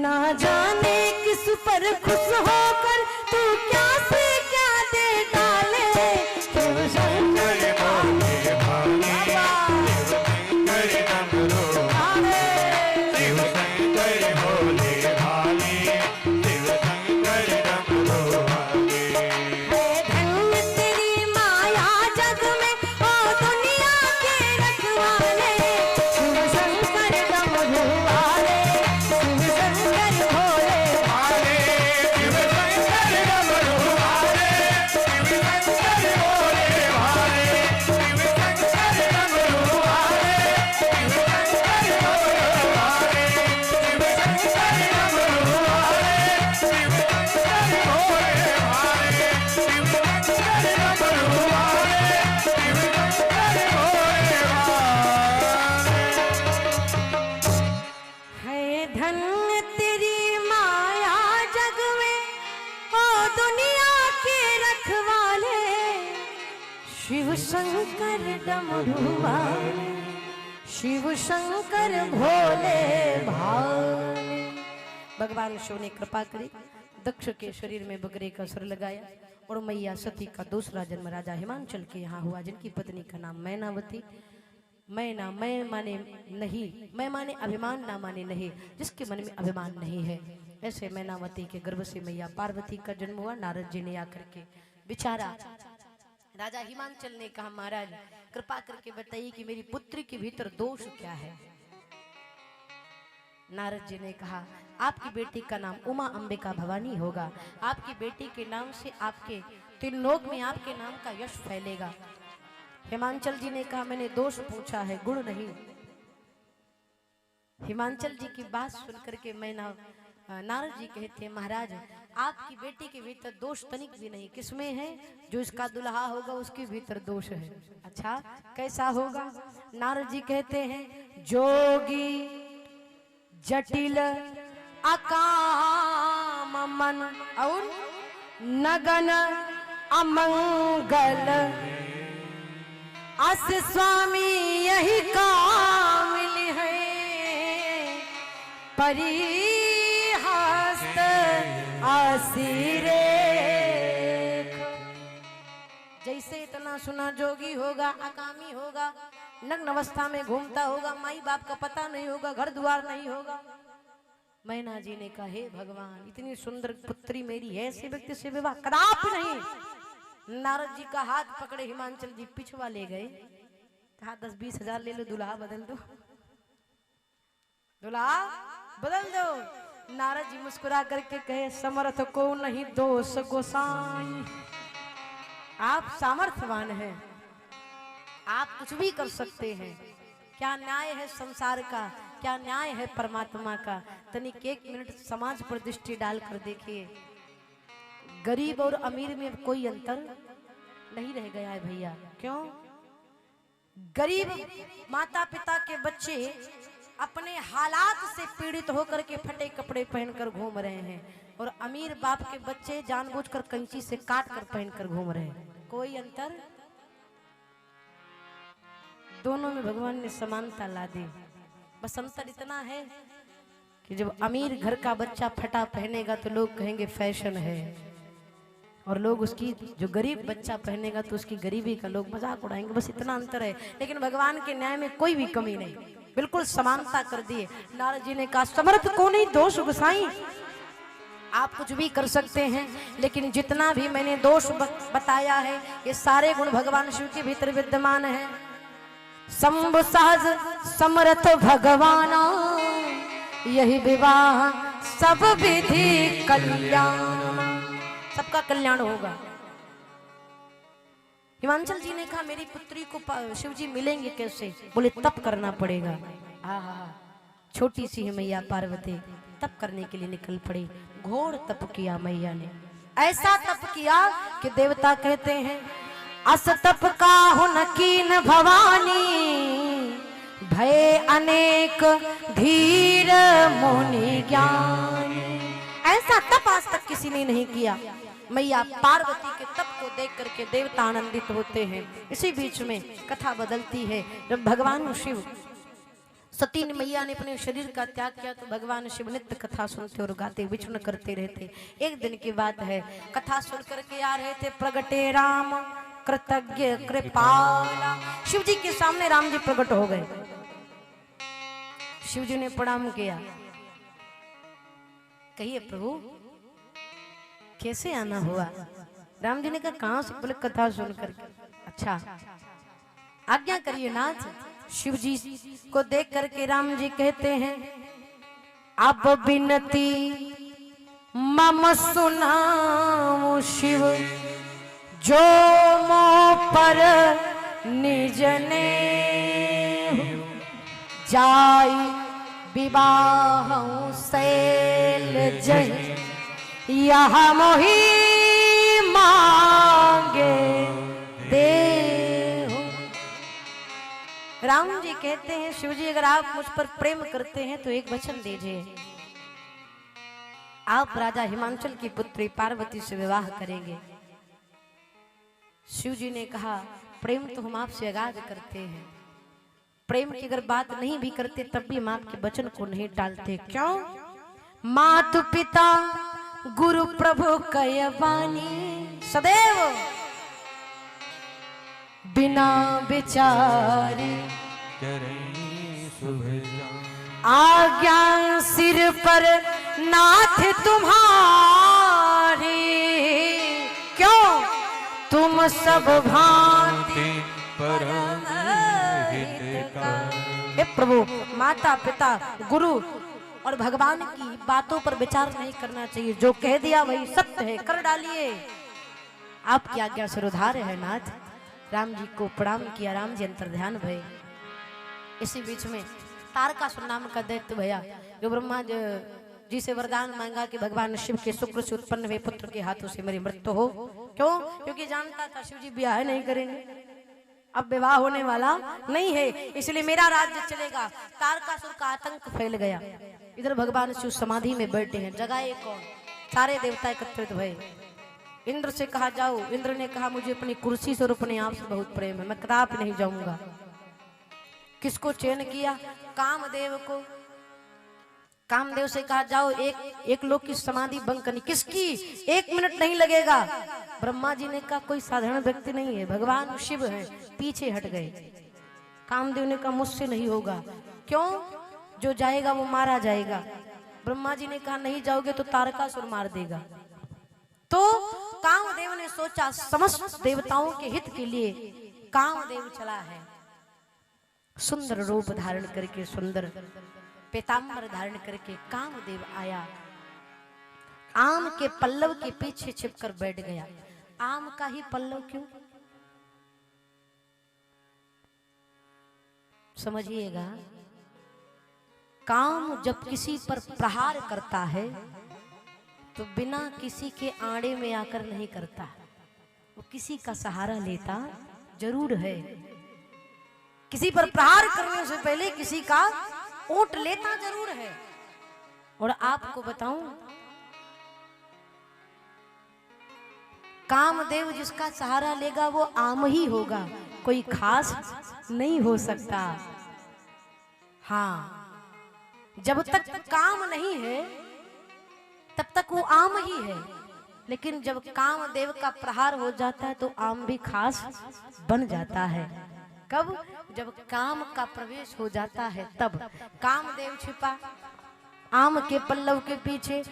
ना जाने किस पर खुश होकर तू क्या से क्या दे डाले। शिव शंकर भोले भाले, शिव शंकर डमरू भाले। शिव शंकर भोले भाले, शिव शंकर डमरू भाले। है धन्य तेरी माया जग में, ओ दुनिया के रखवाले, शिव शंकर डमरू वाले, शिव शंकर भोले भाले, शिव शंकर डमरू भाले, शिव शंकर भोले भाले, शिव शंकर डमरू भाले, शिव शंकर भोले भाले, शिव शंकर डमरू भाले, शिव शंकर भोले भाले, शिव शंकर डमरू भाले, शिव शंकर भोले भाले। है धन्य तेरी माया जग में, ओ दुनिया के रखवाले, शिव शंकर डमरू वाले, शिव शंकर भोले भाले। भगवान शिव ने कृपा करी, दक्ष के शरीर में बकरे का सर लगाया और मैया सती का दूसरा जन्म राजा हिमांचल के यहाँ हुआ, जिनकी पत्नी का नाम मैनावती। मैं माने नहीं, मैं माने अभिमान ना माने नहीं, जिसके मन में अभिमान नहीं है। ऐसे मैनावती के गर्भ से मैया पार्वती का जन्म हुआ। नारद जी ने आकर के विचारा। राजा हिमांचल ने कहा महाराज कृपा करके बताइए कि मेरी पुत्री के भीतर दोष क्या है। नारद जी ने कहा आपकी बेटी का नाम उमा अंबिका भवानी होगा। आपकी बेटी के नाम से आपके त्रिलोक में आपके नाम का यश फैलेगा। हिमांचल जी ने कहा मैंने दोष पूछा है, गुण नहीं। हिमांचल जी की बात सुनकर के मैं नारद जी कहते हैं महाराज आपकी बेटी के भीतर दोष तनिक भी नहीं। किसमें है? जो इसका दुल्हा होगा उसके भीतर दोष है। अच्छा कैसा होगा? नारद जी कहते हैं जोगी जटिल अकाम मन और नगन अमंगल अस स्वामी यही कामिल है परिहस्त आसिरे। जैसे इतना सुना जोगी होगा, अकामी होगा, नग्न अवस्था में घूमता होगा, माई बाप का पता नहीं होगा, घर द्वार नहीं होगा। मैना जी ने कहा हे भगवान इतनी सुंदर पुत्री मेरी है, ऐसे व्यक्ति से विवाह कदापि नहीं। नारद जी का हाथ पकड़े हिमांचल जी पिछवा ले गए। कहा 10-20 हजार ले लो, दुल्हा बदल दो, दुल्हा बदल दो। नारद जी मुस्कुरा करके कहे समर्थ को नहीं दोष गोसाई। आप सामर्थ्यवान हैं, आप कुछ भी कर सकते हैं। क्या न्याय है संसार का, क्या न्याय है परमात्मा का। तनिक 1 मिनट समाज पर दृष्टि डालकर देखिए, गरीब और अमीर में कोई अंतर नहीं रह गया है भैया। क्यों? गरीब माता पिता के बच्चे अपने हालात से पीड़ित होकर के फटे कपड़े पहनकर घूम रहे हैं, और अमीर बाप के बच्चे जानबूझकर कंची से काट कर पहनकर घूम रहे हैं। कोई अंतर? दोनों में भगवान ने समानता ला दी। बस अंतर इतना है कि जब अमीर घर का बच्चा फटा पहनेगा तो लोग कहेंगे फैशन है, और लोग उसकी जो गरीब बच्चा पहनेगा तो उसकी गरीबी का लोग मजाक उड़ाएंगे। बस इतना अंतर है। लेकिन भगवान के न्याय में कोई भी कमी नहीं, बिल्कुल समानता कर दिए। नारद जी ने कहा समर्थ को नहीं दोष गोसाई। आप कुछ भी कर सकते हैं, लेकिन जितना भी मैंने दोष बताया है ये सारे गुण भगवान शिव के भीतर विद्यमान है। शंभु सहज समर्थ भगवान यही विवाह सब विधि कल्याण, सबका कल्याण होगा। हिमांचल जी ने कहा मेरी पुत्री को शिव जी मिलेंगे कैसे? बोले तप करना पड़ेगा। छोटी सी है मैया पार्वती, तप करने के लिए निकल पड़ी। घोर तप किया मैया ने, ऐसा तप किया कि देवता कहते हैं अस तप का हुन कीन भवानी भय अनेक धीर मुनि ज्ञानी। ऐसा तप आज तक किसी ने नहीं किया। मैया पार्वती के तप को देख करके देवता आनंदित होते हैं। इसी बीच में कथा बदलती है। जब भगवान शिव सती मैया ने अपने शरीर का त्याग किया तो भगवान शिव नित्य कथा सुनते और गाते विचरण करते रहते। एक दिन की बात है, कथा सुन करके आ रहे थे, प्रगटे राम कृतज्ञ कृपाला। शिव जी के सामने राम जी प्रकट हो गए। शिव जी ने प्रणाम किया। कहिए प्रभु कैसे आना हुआ? राम जी ने कहा कहां से? बोले कथा सुन करके। अच्छा आज्ञा करिए नाथ। शिव जी को देख करके राम जी कहते हैं अब बिनती मम सुनाओ शिव जो मो पर निज ने जाई विवाह शैल जय यह मोही मांगे दे। राम जी कहते हैं शिव जी अगर आप मुझ पर प्रेम करते हैं तो एक वचन दीजिए, आप राजा हिमांचल की पुत्री पार्वती से विवाह करेंगे। शिव जी ने कहा प्रेम तो हम आपसे आगाज करते हैं, प्रेम की अगर बात नहीं भी करते तब भी हम आपके वचन को नहीं टालते। क्यों? मातु पिता गुरु प्रभु कयवानी सदैव बिना विचारे चरणी शुभ जान। आज्ञा सिर पर नाथ तुम्हारी, क्यों तुम सब भांति परम हितकर। हे प्रभु, माता पिता गुरु और भगवान की बातों पर विचार नहीं करना चाहिए, जो कह दिया वही सत्य है, कर डालिए। आपकी आज्ञा सिरोधार है नाथ। राम जी को प्रणाम किया, राम जी अंतर ध्यान भये। इसी बीच में तारकासुर नाम का दैत्य भया, जो ब्रह्मा जी से वरदान मांगा कि भगवान शिव के शुक्र से उत्पन्न हुए पुत्र के हाथों से मेरी मृत्यु हो। क्यों? क्योंकि जानता था शिव जी ब्याह नहीं करेंगे, अब विवाह होने वाला नहीं है, इसलिए मेरा राज्य चलेगा। तारकासुर का आतंक फैल गया। इधर भगवान शिव समाधि में बैठे हैं, जगाए कौन? सारे देवता एकत्रित भये। इंद्र से कहा जाओ। इंद्र ने कहा मुझे अपनी कुर्सी से और अपने आप से बहुत प्रेम है, मैं कदापि नहीं जाऊंगा। किसको चयन किया? कामदेव को। कामदेव से कहा जाओ एक लोग की समाधि भंग करनी। किसकी? 1 मिनट नहीं लगेगा। ब्रह्मा जी ने कहा कोई साधारण व्यक्ति नहीं है, भगवान शिव है, पीछे हट गए। कामदेव ने कहा मुझसे नहीं होगा। क्यों? जो जाएगा वो मारा जाएगा। ब्रह्मा जी ने कहा नहीं जाओगे तो तारकासुर मार देगा। तो कामदेव ने सोचा समस्त देवताओं के हित के लिए कामदेव चला है। सुंदर रूप धारण करके, सुंदर पीताम्बर धारण करके कामदेव आया। आम के पल्लव के पीछे छिपकर बैठ गया। आम का ही पल्लव क्यों? समझिएगा, काम जब किसी पर प्रहार करता है तो बिना किसी के आड़े में आकर नहीं करता, वो किसी का सहारा लेता जरूर है। किसी पर प्रहार करने से पहले किसी का ओट लेता जरूर है। और आपको बताऊं, कामदेव जिसका सहारा लेगा वो आम ही होगा, कोई खास नहीं हो सकता। हाँ, जब तक काम नहीं है तब तक वो आम ही है, लेकिन जब कामदेव का प्रहार हो जाता है तो आम भी खास बन जाता है। कब? जब काम का प्रवेश हो जाता है तब। कामदेव छिपा आम के पल्लव के पीछे,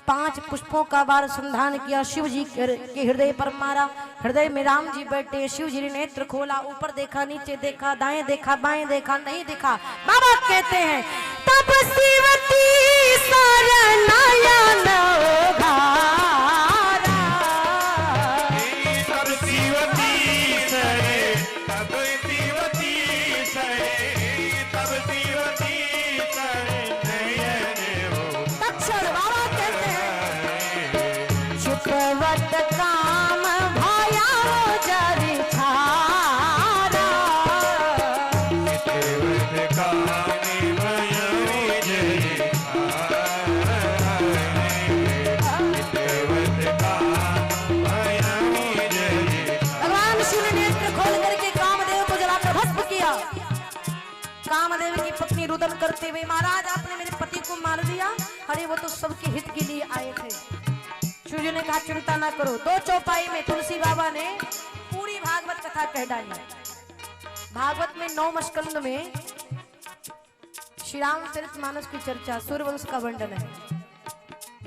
5 पुष्पों का बार संधान किया, शिव जी के हृदय पर मारा। हृदय में राम जी बैठे। शिव जी ने नेत्र खोला, ऊपर देखा, नीचे देखा, दाएं देखा, बाएं देखा, नहीं दिखा। बाबा कहते हैं तब शिवती शरणायन घारा। तब शिवती सरे, तब शिवती सरे, तब शिवती सरे नयन हो। तक्षण बाबा कहते हैं छुपवत काम भया जरि छारा। छुपवत काम भया जरि भगवान शिव ने नेत्र खोल करके कामदेव को जलाकर भस्म किया। कामदेव की पत्नी रुदन करते हुए, महाराज आपने मेरे पति को मार दिया। अरे वो तो सबके हित के लिए आए थे। शिव जी ने कहा चिंता ना करो। 2 चौपाई में तुलसी बाबा ने पूरी भागवत कथा कह डाली। भागवत में 9 स्कंद में श्री रामचरितमानस की चर्चा, सूर्यवंश का वर्णन है,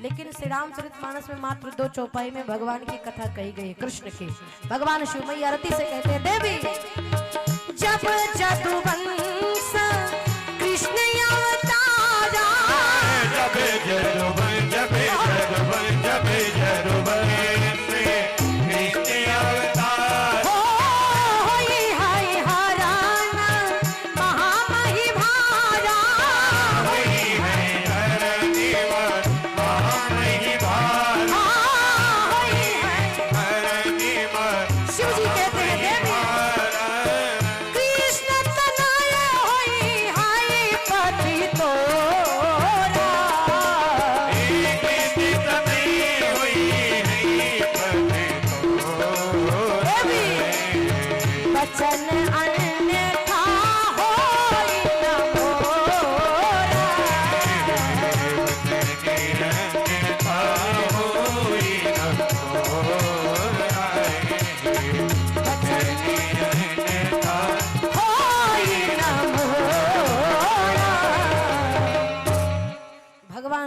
लेकिन श्री रामचरितमानस में मात्र 2 चौपाई में भगवान की कथा कही गई कृष्ण की। भगवान शिव मैया रति से कहते हैं देवी जब जदुवंश कृष्ण अवतारा। जब जदुवंश, जब जदुवंश, जब जदुवंश कृष्ण अवतार। होई हाय हरण महामहि भारा। होई है हरण महामहि भारा। होई है। हरण शिव जी कहते हैं देवी कृष्ण तना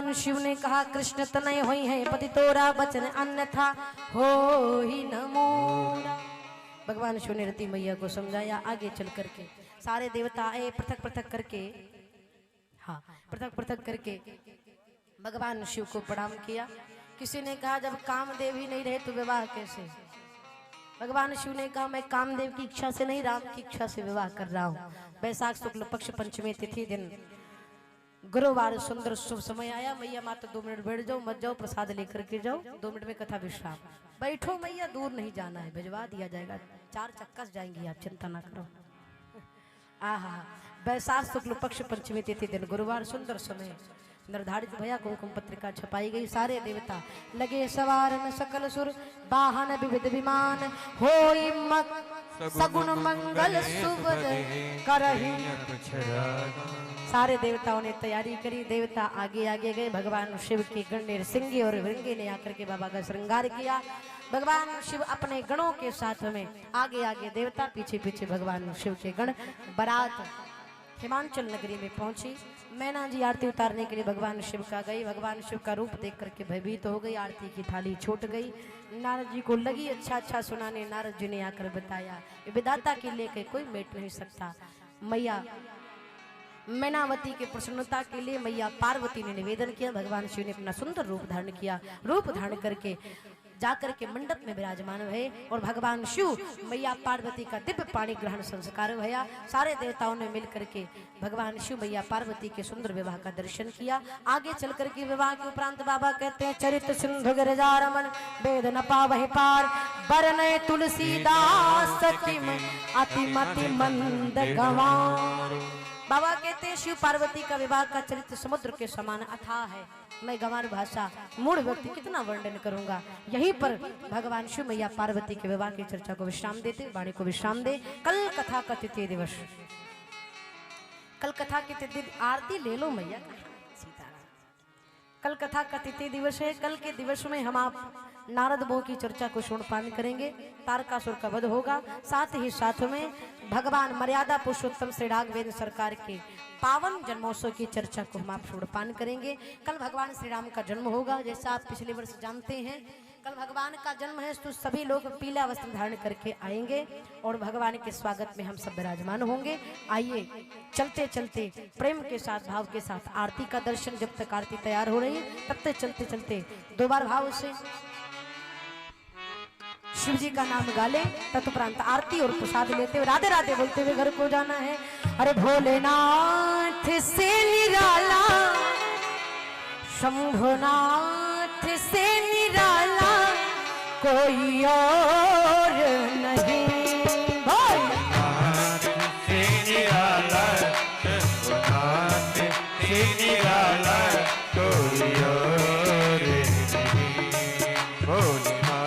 भगवान शिव ने कहा कृष्ण तनय होई है पति तोरा बचन अन्यथा हो ही न मोरा। भगवान शिव ने रति मैया को समझाया। आगे चल करके सारे देवता आए पृथक पृथक करके, हाँ पृथक पृथक करके भगवान शिव को प्रणाम किया। किसी ने कहा जब कामदेव ही नहीं रहे तो विवाह कैसे? भगवान शिव ने कहा मैं कामदेव की इच्छा से नहीं राम की इच्छा से विवाह कर रहा हूँ। वैशाख शुक्ल पक्ष पंचमी तिथि दिन गुरुवार सुंदर शुभ समय आया। मैया माता 2 मिनट बैठ जाओ, मत जाओ, प्रसाद लेकर के जाओ, 2 मिनट में कथा विश्राम। बैठो मैया, दूर नहीं जाना है, भिजवा दिया जाएगा, 4 चक्का से जाएंगी आप, चिंता ना करो। आहा, वैशाख शुक्ल पक्ष पंचमी तिथि दिन गुरुवार सुंदर समय निर्धारित भया कुमकुम पत्रिका छपाई गई। सारे देवता लगे सवारन सकल सुर वाहन विविध विमान होई सगुन मंगल सुबद करहि। सारे देवताओं ने तैयारी करी। देवता आगे आगे गए। भगवान शिव के गण सिंगे और वृंगे ने आकर के बाबा का श्रृंगार किया। भगवान शिव अपने गणों के साथ में आगे आगे देवता, पीछे पीछे भगवान शिव के गण। बारात हिमांचल नगरी में पहुंची। मैना जी आरती उतारने के लिए भगवान शिव का गई। भगवान शिव का रूप देख करके भयभीत हो गई। आरती की थाली छूट गई। नारद जी को लगी अच्छा अच्छा सुनाने। नारद जी ने आकर बताया विधाता के लेकर कोई मेट नहीं सकता। मैया मैनावती के प्रसन्नता के लिए मैया पार्वती ने निवेदन किया। भगवान शिव ने अपना सुंदर रूप धारण किया। रूप धारण करके जाकर के मंडप में विराजमान हुए और भगवान शिव मैया पार्वती का दिव्य पाणी ग्रहण संस्कार भया। सारे देवताओं ने मिलकर के भगवान शिव मैया पार्वती के सुंदर विवाह का दर्शन किया। आगे चल करके विवाह के उपरांत बाबा कहते हैं चरित सिंधु गिरजारमन वेद न पावहि पार बरनय तुलसीदास किम अतिमति मंद गंवार। बाबा कहते हैं शिव पार्वती का विवाह का चरित्र समुद्र के समान अथाह है। मैं गंवार भाषा मूढ़ व्यक्ति कितना वर्णन करूंगा। यहीं पर भगवान शिव मैया पार्वती के विवाह की चर्चा को विश्राम देते, वाणी को विश्राम दे। कल कथा का तृतीय दिवस, कल कथा की तृतीय आरती ले लो मैया सीताराम। कल कथा का तृतीय दिवस है। कल के दिवस में हम आप नारद बहु की चर्चा को श्रवणपान करेंगे। तारकासुर का वध होगा। साथ ही साथ में भगवान मर्यादा पुरुषोत्तम श्री राघवेंद्र सरकार के पावन जन्मोत्सव की चर्चा को हम आप श्रवणपान करेंगे। कल भगवान श्री राम का जन्म होगा। जैसा आप पिछले वर्ष जानते हैं कल भगवान का जन्म है तो सभी लोग पीला वस्त्र धारण करके आएंगे और भगवान के स्वागत में हम सब विराजमान होंगे। आइए चलते चलते प्रेम के साथ भाव के साथ आरती का दर्शन, जब तक आरती तैयार हो रही है तब तक चलते चलते 2 बार भाव से शिव जी का नाम गाले, तत्परांत आरती और प्रसाद लेते हुए राधे राधे बोलते हुए घर को जाना है। अरे भोलेनाथ से निराला, शंभुनाथ से निराला कोई और नहीं। भोलेनाथ से निराला, शंभुनाथ से निराला कोई और नहीं। भोलेनाथ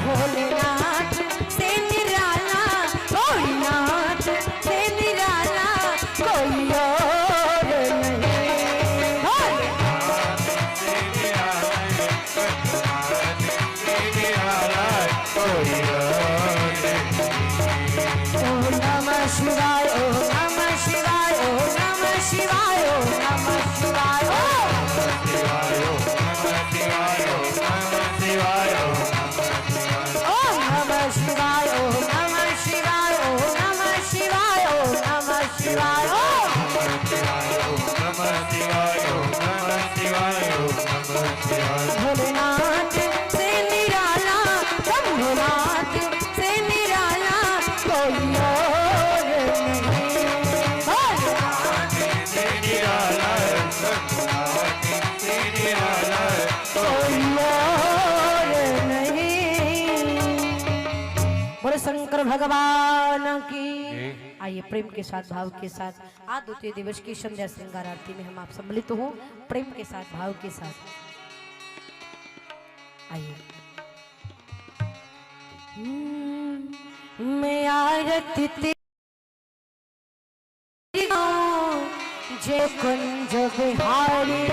भोलेनाथ से निराला, शंभुनाथ से निराला कोई और नहीं। भोलेनाथ से निराला, शंभुनाथ से निराला कोई और नहीं। बोले शंकर भगवान की। आइए प्रेम के साथ भाव के साथ आज द्वितीय दिवस की संध्या श्रृंगार आरती में हम आप सम्मिलित हों। प्रेम के साथ भाव के साथ आइए। मैं आरती तेरी गाऊं जे कुंज बिहारी,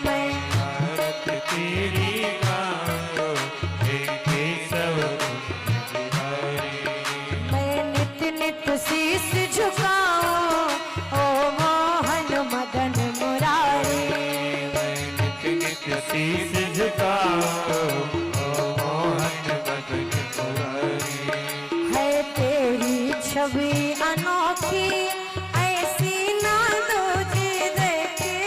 मैं आरती तेरी गाऊं हे केशव कुंज बिहारी। मैं नित नित शीस झुकाऊं ओ मोहन मदन मुरारी। मैं नित नित शीस झुकाऊं ओ मोहन मदन मुरारी। है तेरी छवि अनोखी ऐसी ना दूजी देखी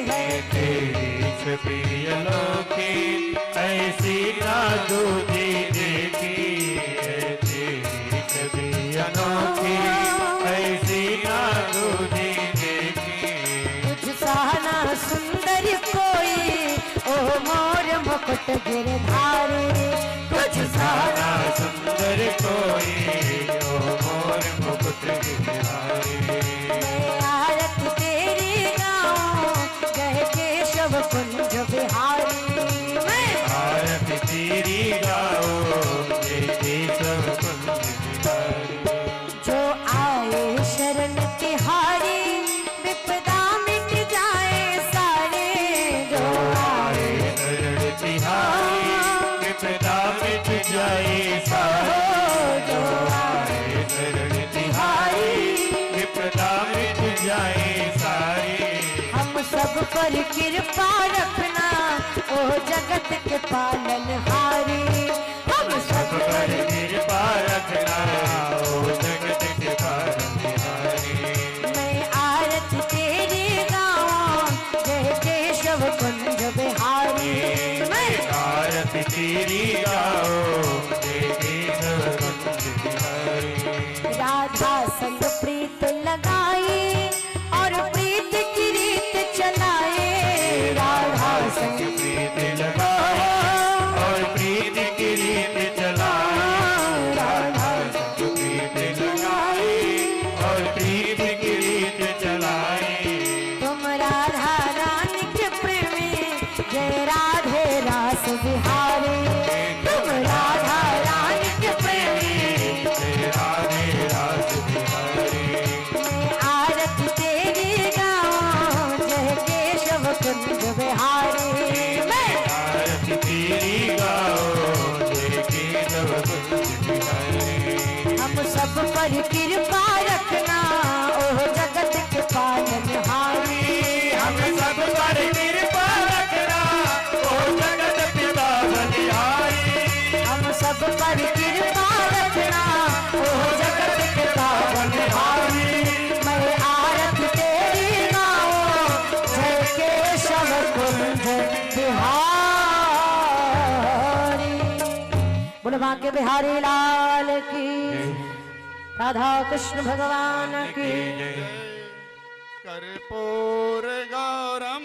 है। तेरी छवि अनोखी ऐसी ना दूजी देखी है। तेरी छवि अनोखी ऐसी ना दूजी देखी। तुझ सहाना सुंदर कोई ओ मोर मुकुट गिरधारी। तुझ सहाना सुंदर कोई ओ मोर मुकुट गिरधारी। मैं आरती तेरी गाऊं जय केशव कुंज बिहारी। मैं आरती तेरी गाओ जय केशव कुंज बिहारी। जो आए शरण तिहारी विपदा मिट जाए सारे। जो आए शरण तिहारी विपदा मिट जाए सारे। जो आए शरण तिहारी विपदा मिट जाए सारे। हम सब पर कृपा रखना ओ जगत के पालनहारी। हम सब पर कृपा रखना ओ जगत के पालनहारी। मैं आरती तेरी गाऊं जय केशव कुंज बिहारी। मैं आरती तेरी गाओ जय केशव कुंज बिहारी। राधा संग प्रीत लगाई और प्रीत की रीत चलाए। राधा संग प्रीत लगाए और प्रीत की रीत चलाए। राधा संग प्रीत लगाए और प्रीत की रीत चलाए। तुम राधा रानी के प्रेमी जय राधे रास बिहारी। तुम राधा रानी के प्रेमी जय राधे रास बिहारी। मैं आरती तेरी गाऊं जय केशव कुंज बिहारी। मैं आरती तेरी गाओ जय केशव कुंज बिहारी। हम सब पर कृपा रखना ओ जगत के पालनहारी। हम सब पर कृपा रखना ओ जगत पिता बलिहारी। हम सब पर कृपा रखना ओ जगत के पालनहारी। मैं आरती तेरी गाऊं जय केशव कुंज बिहारी। बोलो बांके बिहारी लाल की, राधा कृष्ण भगवान की। कर्पूर गौरम